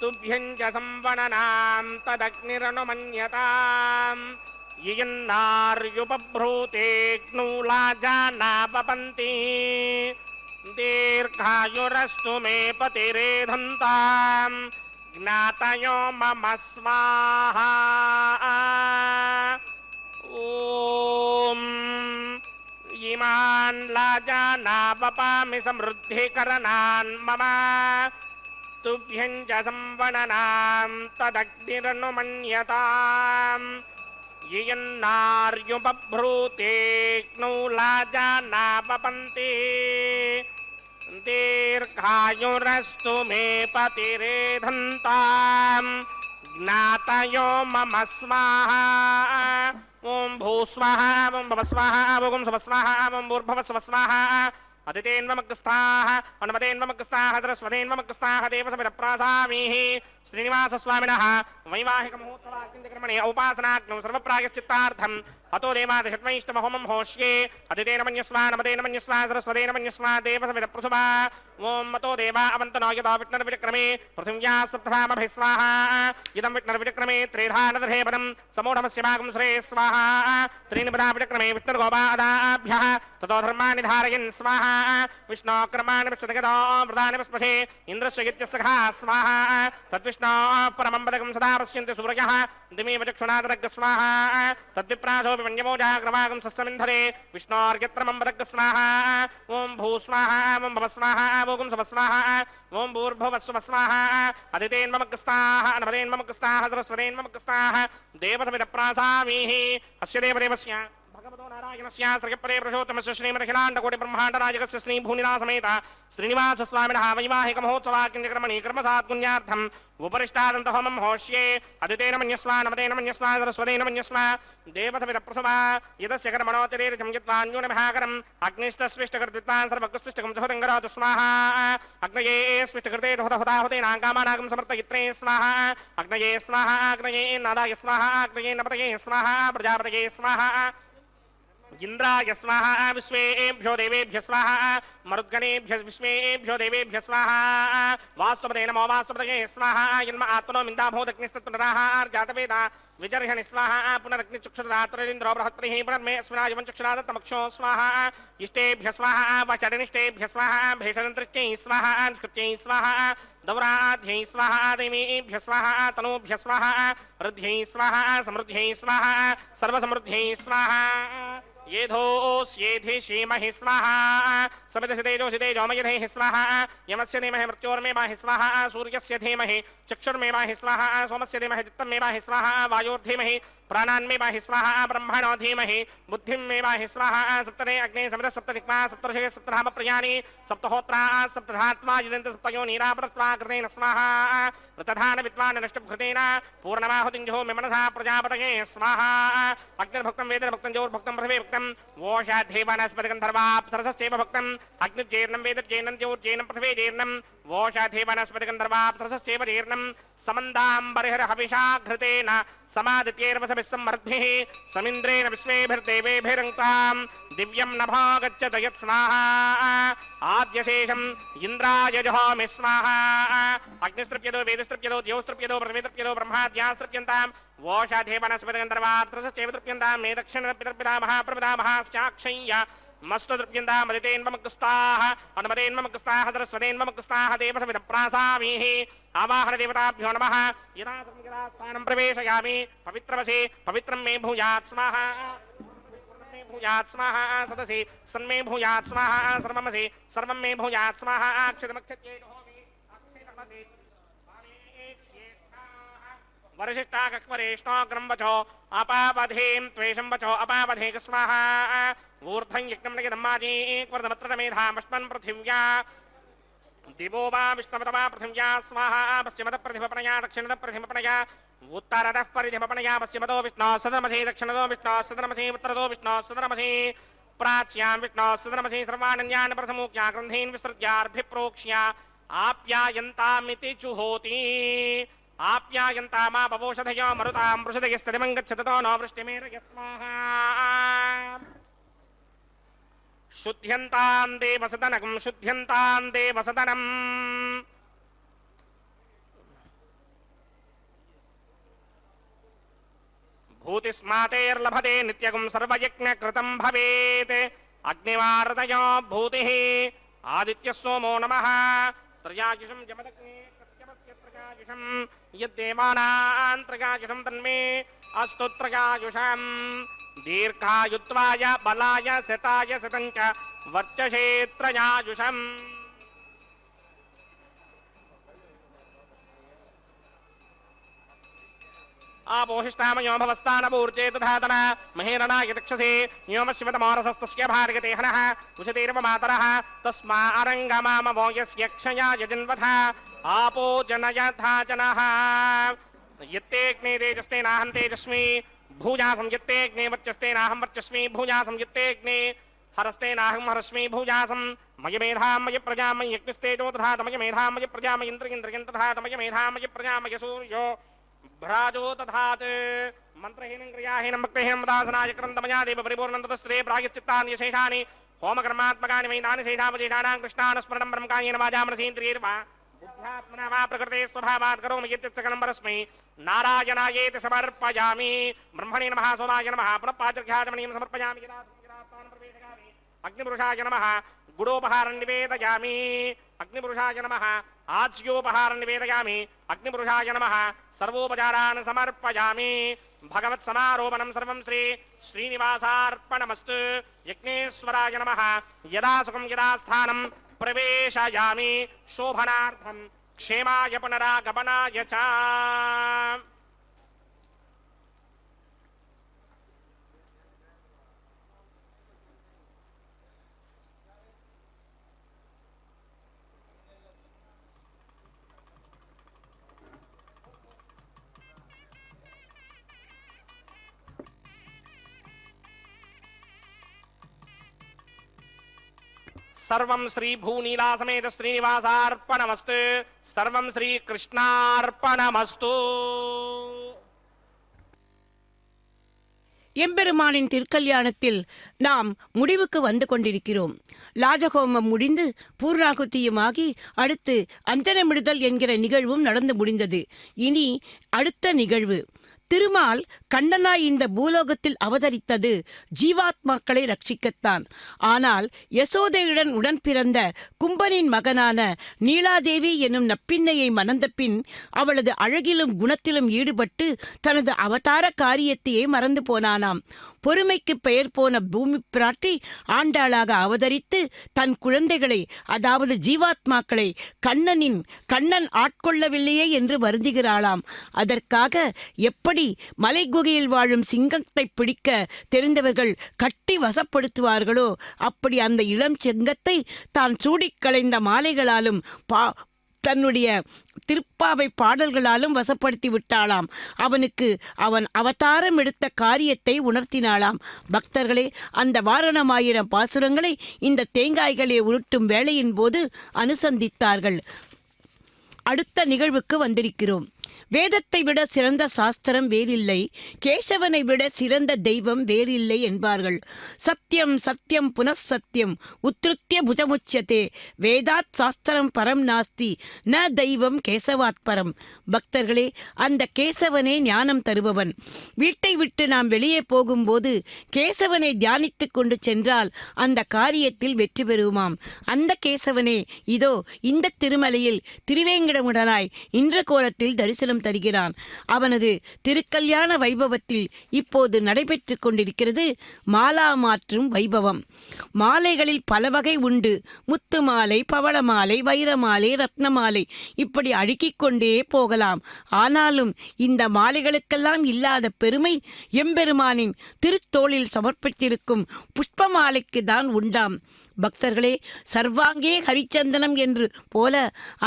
तुभ्यं च संवननां तदग्निरनुमन्यताम् ययन्नार्युपभ्रूतेऽग्नौ लाजानावपन्ति दीर्घायुरस्तु मे पतिरेधन्ताम् ज्ञातयो मम स्वाहा ॐ इमान् लाजानावपामि समृद्धिकरणान् मम तुभ्यं च संवननां तदग्निरनुमन्यताम् ययन्नार्युपभ्रूतेऽग्नौ लाजानावपन्ति दीर्घायुरस्तु मे पतिरेधन्ताम् ज्ञातयो मम स्वाहा ओम भू स्वाहा ओम भव स्वाहा ओम सव स्वाहा ओम भूर्भुवः स्वः स्वाहा अदितेन्वमग्रस्ताः अनुमतेन्वमग्रस्ताः सरस्वतेन्वमग्रस्ताः देवसविदप्रासामीः श्रीनिवासस्वामिनः वैवाहिकमहोत्सवाख्यकर्मणि औपासनाग्नौ सर्वप्रायश्चित्तार्थम् अतो देवादशट्वैष्टमहोमं होष्ये अदितेन मन्यस्व नमतेन मन्यस्व सरस्वतेन मन्यस्व देवसविदप्रसुवा ओम मतो देवा अवन्तनो यतो विष्णुर्विक्रमे पृथिव्या सप्तधामभिः स्वाहा इदं विष्णुर्विक्रमे त्रिधानदधे पदं समूढमस्य भागं श्रे स्वाहा त्रीनिपदा विक्रमे विष्णुर्गोपादाभ्यः ततो धर्माणि धारयन् स्वाहा विष्णोक्रमाणि पश्यतगतो प्रधानि पस्पशे इन्द्रस्य इत्यस्सखा स्वाहा तद्विष्णो परमं पदकं सदा पश्यन्ति सूरयः दिमेव चक्षुणादरग् स्वाहा तद्विप्रासोऽपि मन्यमोजाग्रवागं सस्समिन्धरे विष्णोर्यत्रमं पदग् स्वाहा ओम भू स्वाहा ओम भव स्वाहा ओम सव स्वाहा ओम भूर्भुवः स्वः स्वाहा अदितेन्वमग्रस्ताः अनुमतेन्वमग्रस्ताः सरस्वतेन्वमग्रस्ताः देवसविदप्रासामीः अस्य देवदेवस्य भगवतो नारायणस्य सर्गपदे पुरुषोत्तमस्य श्रीमदखिलाण्डकोटिब्रह्माण्डनायकस्य श्रीभूनिनाथसमेत श्रीनिवासस्वामिनः वैवाहिकमहोत्सवाख्यकर्मणि कर्मसात्पुण्यार्थम् उपरिष्टादन्तहोमं होष्ये अदितेन मन्यस्व नमतेन मन्यस्व सरस्वतेन मन्यस्व देवसविदप्रसुवा यदस्य कर्मणोतिरेजं यत्त्वान्यूनमहाकरम् अग्निष्टस्विष्टकृत्वान् सर्वकृष्टकं सहुतं करोतु स्वाहा अग्नये स्विष्टकृते हुताहुतेनाङ्कामानागं समर्तयित्रे स्वाहा अग्नये स्वाहा अग्नये नादाय स्वाहा अग्नये नपतये स्वाहा प्रजापतये स्वाहा इंद्राय स्वाहा विश्वेभ्यो देवेभ्य स्वाहा मरुद्गणेभ्य विश्वेभ्यो देवेभ्य स्वाहा वास्तुपदे नमो वास्तुपदये स्वाहा यन्म आत्मनो मिन्दाभूतग्निस्तत्पुनराः जातवेदा विजर्हणि स्वाहा पुनरग्निचक्षुरात्रेन्द्रो बृहत्प्रिः पुनर्मे अस्मिनायुवं चक्षुरादत्तमक्षो स्वाहा इष्टेभ्य स्वाहा वचरनिष्टेभ्य स्वाहा भेषणन्तृत्यै स्वाहा स्कृत्यै स्वाहा दौराध्यै स्वाहा देवीभ्यः स्वाहा तनूभ्यः स्वाहा वृद्ध्यै स्वाहा समृद्ध्यै स्वाहा सर्वसमृद्ध्यै स्वाहा येधोस्येधि श्रीमहि स्वाहा समिधसि तेजोषि तेजोमयधेः स्वाहा यमस्य धीमहि मृत्योर्मेवाहि स्वाहा सूर्यस्य धीमहि चक्षुर्मेवाहि स्वाहा सोमस्य धीमहि चित्तमेवाहि स्वाहा वायोर्धीमहि प्राणान्मेवाहि स्वाहा ब्रह्मणो धीमहि बुद्धिमेवाहि स्वाहा सप्तमे अग्ने समिधः सप्तदिक्पा सप्तर्षयः सप्तधाम प्रियाणि सप्तहोत्रा सप्तधात्मा यजन्ति सप्तयो नीरापरत्वा कृतेन स्वाहा ऋतधान विद्वान् नष्टभृतेन पूर्णमाहुतिञ्जो मिमनसा प्रजापतये स्वाहा अग्निर्भक्तं वेदभक्तं जोर्भक्तं पृथिवी भक्तं वोषाधेवनस्पतिगन्धर्वाप्सरसश्चैव भक्तं अग्निर्जेर्णं वेदज्जेर्णं ज्योर्जेर्णं पृथिवी जेर्णं वोषाधेवनस्पतिगन्धर्वाप्सरसश्चैव जेर्णं समन्दाम्बरिहरहविषाघृतेन समादित्यैर्वसभिः सम्मर्द्भिः समिन्द्रेण विश्वेभिर्देवेभिरङ्क्तां दिव्यं नभो गच्छत यत् स्वाहा आद्यशेषम् इन्द्राय जहोमि स्वाहा अग्निस्तृप्यतो वेदस्तृप्यतो द्योस्तृप्यतो पृथिवीतृप्यतो ब्रह्माद्यास्तृप्यन्तां वोषाधेवनस्पतिगन्धर्वाप्सरसश्चैव तृप्यन्तां मे दक्षिणपितर्पिता महाप्रपिता महाश्चाक्षय्य मस्तु तृप्यन्तां मदितेन्वमुक्ताः अनुमतेन्वमुक्ताः सरस्वतेन्वमुक्ताः देवसविदप्रासामीः आवाहन देवताभ्यो नमः यदा स्थानं प्रवेशयामि पवित्रवसे पवित्रं मे भूयात् स्वाहा भूयात् स्वाहा सदसि सन्मे भूयात् स्वाहा सर्वमसि सर्वं मे भूयात् स्वाहा अक्षतमक्षत्ये वरिष्ठा कक्वरेष्णाग्रं वचो अपावधें त्वेषं वचो अपावधेक स्वाहा ऊर्ध्वं यज्ञं नयदम्माजीक्वर्धमत्रमेधामश्मन् पृथिव्या दिवो वा विष्णवतमा पृथिव्या स्वाहा पश्चिमतः प्रतिभपनया दक्षिणतः प्रतिभपनया उत्तरतः परिधिभपनया पश्चिमतो विष्णोः सदनमसि दक्षिणतो विष्णोः सदनमसि उत्तरतो विष्णोः सदनमसि प्राच्यां विष्णोः सदनमसि सर्वानन्यान् प्रसमुख्या ग्रन्थीन् विसृज्यार्भिप्रोक्ष्य आप्यायन्तामिति जुहोति आप्यायन्तामा पवोषधयो मरुतां वृषधयस्तदिमं गच्छतो नो वृष्टिमेरय स्वाहा शुद्ध्यन्तां देवसदनं शुद्ध्यन्तां देवसदनम् भूतिस्मातेर्लभते नित्यगुं सर्वयज्ञकृतं भवेत् अग्निवार्दयो भूतिः आदित्यः सोमो नमः त्रयायुषं जमदग्ने यद्देवानां त्रयायुषं तन्मे अस्तु त्रयायुषं दीर्घायुत्वाय बलाय शताय शतं च वर्चसे त्रयायुषम् आपोहिष्टामयो भवस्तानपूर्जे तथातना महेरणाय दक्षसे व्योमशिवतमोरसस्तस्य भार्गते हनः उषतीर्व मातरः तस्मा अरङ्गमामवो यस्य क्षयाय जन्वथा आपो जनयथा जनः यत्तेऽग्ने तेजस्तेनाहं तेजस्मि भूजासं यत्तेऽग्ने वर्चस्तेनाहं वर्चस्मि भूजासं यत्तेऽग्ने हरस्तेनाहं हरस्मि भूजासं मयि मेधां मयि प्रजां मयि यज्ञस्तेजो तथा तमयि मेधां मयि प्रजा मयि इन्द्रियं तथा तमयि मेधां मयि प्रजा मयि सूर्यो भ्राजो तथात् मंत्रहीनं क्रियाहीनं भक्तिहीनं दासनाय क्रन्दमया देव परिपूर्णं ततस्त्रे प्रायश्चित्तानि यशेषानि होमकर्मात्मकानि वैनानि शेषावशेषाणां कृष्णान् स्मरणं ब्रह्मकायेन वाजामनसीन्द्रियैर्वा बुद्ध्यात्मना वा प्रकृते स्वभावात् करोमि यत्सकलं परस्मै नारायणायेति समर्पयामि ब्रह्मणे नमः सोमाय नमः पुनः पात्रघ्याचमनीं समर्पयामि यदा स्थानं प्रवेशयामि अग्निपुरुषाय नमः गुडोपहारं निवेदयामि अग्निपुरुषाय नमः आज्योपहारं निवेदयामि अग्निपुरुषाय नमः सर्वोपचारान् समर्पयामि भगवत्समारोपणं सर्वं श्री श्रीनिवासार्पणमस्तु यज्ञेश्वराय नमः यदा सुखं यदा स्थानं प्रवेशयामि शोभनार्थं क्षेमाय पुनरागमनाय च सर्वं श्री भूनीला समेत श्रीनिवासार्पणमस्तु सर्वं श्री कृष्णार्पणमस्तु எம்பெருமானின் திருக்கல்யாணத்தில் நாம் முடிவுக்கு வந்து கொண்டிருக்கிறோம். லாஜகோமம் முடிந்து பூர்ணாகுத்தியுமாகி அடுத்து அஞ்சனமிடுதல் என்கிற நிகழ்வும் நடந்து முடிந்தது. இனி அடுத்த நிகழ்வு திருமால் கண்ணனாய் இந்த பூலோகத்தில் அவதரித்தது ஜீவாத்மாக்களை ரட்சிக்கத்தான். ஆனால் யசோதையுடன் உடன் பிறந்த கும்பனின் மகனான நீலாதேவி என்னும் நப்பின்னையை மணந்த பின் அவளது அழகிலும் குணத்திலும் ஈடுபட்டு தனது அவதார காரியத்தையே மறந்து போனானாம். பொறுமைக்கு பெயர் போன பூமி பிராட்டி ஆண்டாளாக அவதரித்து தன் குழந்தைகளை, அதாவது ஜீவாத்மாக்களை கண்ணன் ஆட்கொள்ளவில்லையே என்று வருந்துகிறாளாம். அதற்காக எப்படி மலைக்குகையில் வாழும் சிங்கத்தை பிடிக்க தெரிந்தவர்கள் கட்டி வசப்படுத்துவார்களோ அப்படி அந்த இளம் சிங்கத்தை தான் சூடிக் களைந்த மாலைகளாலும் தன்னுடைய திருப்பாவை பாடல்களாலும் வசப்படுத்தி விட்டாளாம். அவனுக்கு அவன் அவதாரம் எடுத்த காரியத்தை உணர்த்தினாளாம். பக்தர்களே, அந்த வாரணமாயிரம் பாசுரங்களை இந்த தேங்காய்களை உருட்டும் வேளையின் போது அனுசந்தித்தார்கள். அடுத்த நிகழ்வுக்கு வந்திருக்கிறோம். வேதத்தை விட சிறந்த சாஸ்திரம் வேறில்லை, கேசவனை விட சிறந்த தெய்வம் வேறில்லை என்பார்கள். சத்தியம் சத்தியம் புனഃசத்தியம் உத்ருத்திய புஜமுச்சியதே வேதாத் சாஸ்திரம் பரம் நாஸ்தி ந தெய்வம் கேசவாத் பரம். பக்தர்களே, அந்த கேசவனே ஞானம் தருபவன். வீட்டை விட்டு நாம் வெளியே போகும்போது கேசவனை தியானித்து கொண்டு சென்றால் அந்த காரியத்தில் வெற்றி பெறுவோமாம். அந்த கேசவனே இதோ இந்த திருமலையில் திருவேங்கடமுடனாய் இன்ற கோலத்தில் தரிசனம் தருகிறான். அவனது திருக்கல்யாண வைபவத்தில் இப்போது நடைபெற்று கொண்டிருக்கிறது மாலா மாற்றும் வைபவம். மாலைகளில் பல வகை உண்டு. முத்து மாலை, பவள மாலை, வைரமாலை, ரத்ன மாலை, இப்படி அடுக்கிக் கொண்டே போகலாம். ஆனாலும் இந்த மாலைகளுக்கெல்லாம் இல்லாத பெருமை எம்பெருமானின் திருத்தோளில் சமர்ப்பித்திருக்கும் புஷ்ப மாலைக்கு தான் உண்டாம். பக்தர்களே, சர்வாங்கே ஹரிச்சந்தனம் என்று போல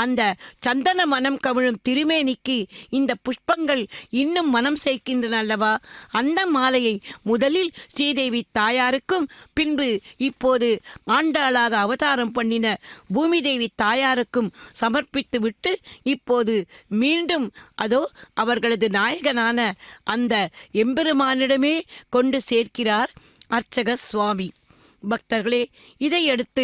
அந்த சந்தன மனம் கவிழும் திருமேனிக்கு இந்த புஷ்பங்கள் இன்னும் மனம் சேர்க்கின்றன அல்லவா? அந்த மாலையை முதலில் ஸ்ரீதேவி தாயாருக்கும், பின்பு இப்போது ஆண்டாளாக அவதாரம் பண்ணின பூமி தேவி தாயாருக்கும் சமர்ப்பித்து விட்டு இப்போது மீண்டும் அதோ அவர்களது நாயகனான அந்த எம்பெருமானிடமே கொண்டு சேர்க்கிறார் அர்ச்சக சுவாமி. பக்தர்களே, இதையடுத்து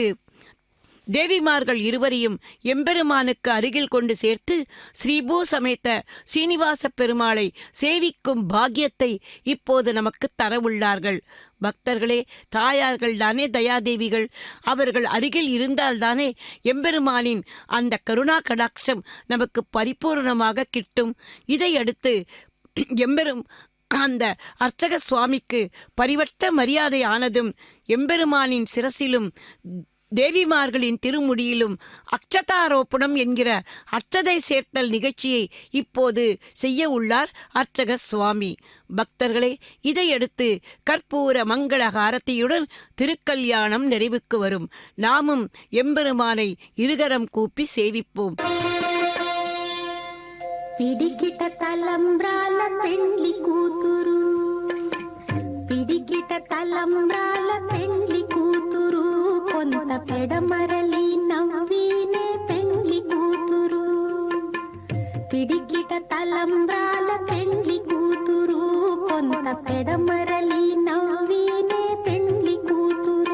தேவிமார்கள் இருவரையும் எம்பெருமானுக்கு அருகில் கொண்டு சேர்த்து ஸ்ரீபூ சமேத சீனிவாச பெருமாளை சேவிக்கும் பாக்கியத்தை இப்போது நமக்கு தரவுள்ளார்கள். பக்தர்களே, தாயார்கள் தானே தயாதேவிகள். அவர்கள் அருகில் இருந்தால்தானே எம்பெருமானின் அந்த கருணா கடாட்சம் நமக்கு பரிபூர்ணமாக கிட்டும். இதையடுத்து அந்த அர்ச்சக சுவாமிக்கு பரிவட்ட மரியாதை ஆனதும் எம்பெருமானின் சிரசிலும் தேவிமார்களின் திருமுடியிலும் அக்ஷதாரோப்பணம் என்கிற அச்சதை சேர்த்தல் நிகழ்ச்சியை இப்போது செய்ய உள்ளார் அர்ச்சக சுவாமி. பக்தர்களே, இதையடுத்து கற்பூர மங்கள ஹாரதியுடன் திருக்கல்யாணம் நிறைவுக்கு வரும். நாமும் எம்பெருமானை இருகரம் கூப்பி சேவிப்போம். పిడికిట తలంబ్రాల పెండ్లి కూతురు, పిడికిట తలంబ్రాల పెండ్లి కూతురు, కొంత పెడమరలి నవ్వినే పెండ్లి కూతురు. పిడికిట తలంబ్రాల పెండ్లి కూతురు, కొంత పెడమరలి నవ్వినే పెండ్లి కూతురు.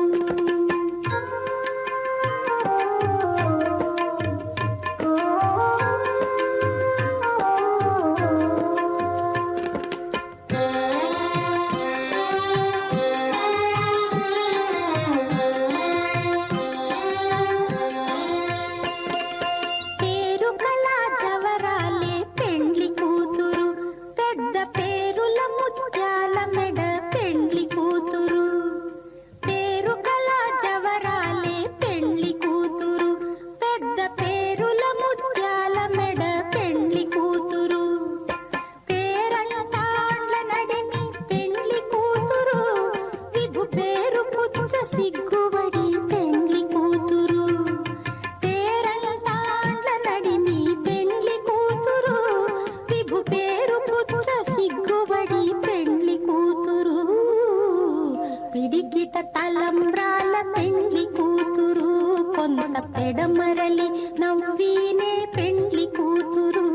తలంబ్రాల పెండ్లి కూతురు, కొంత పెడమరలి నవ్వినే పెండ్లి కూతురు.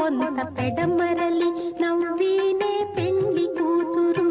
కొంత పెడమరలి నవ్వీనే పెండ్లి కూతురు.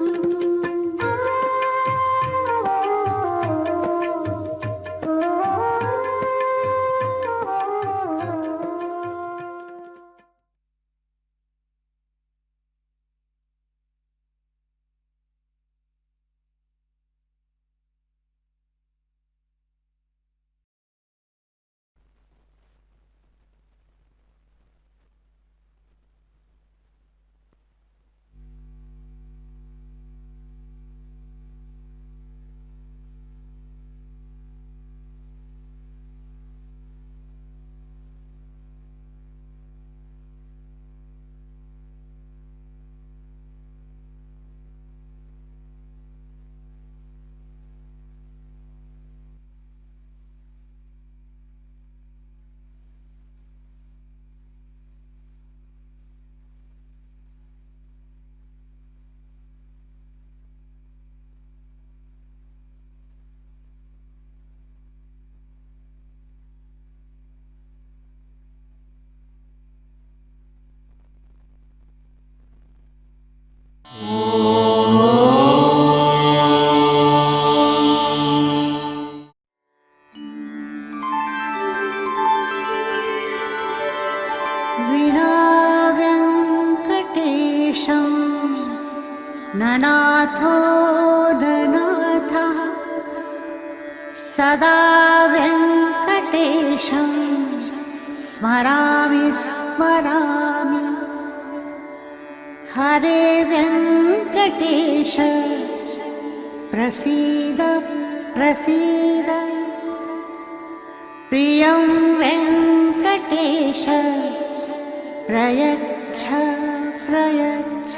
विना वेङ्कटेशं ननाथो ननाथः सदा वेङ्कटेशं स्मरामि स्मरामि हरे वेङ्कटेश प्रसीद प्रसीद प्रियं वेङ्कटेश प्रयच्छ प्रयच्छ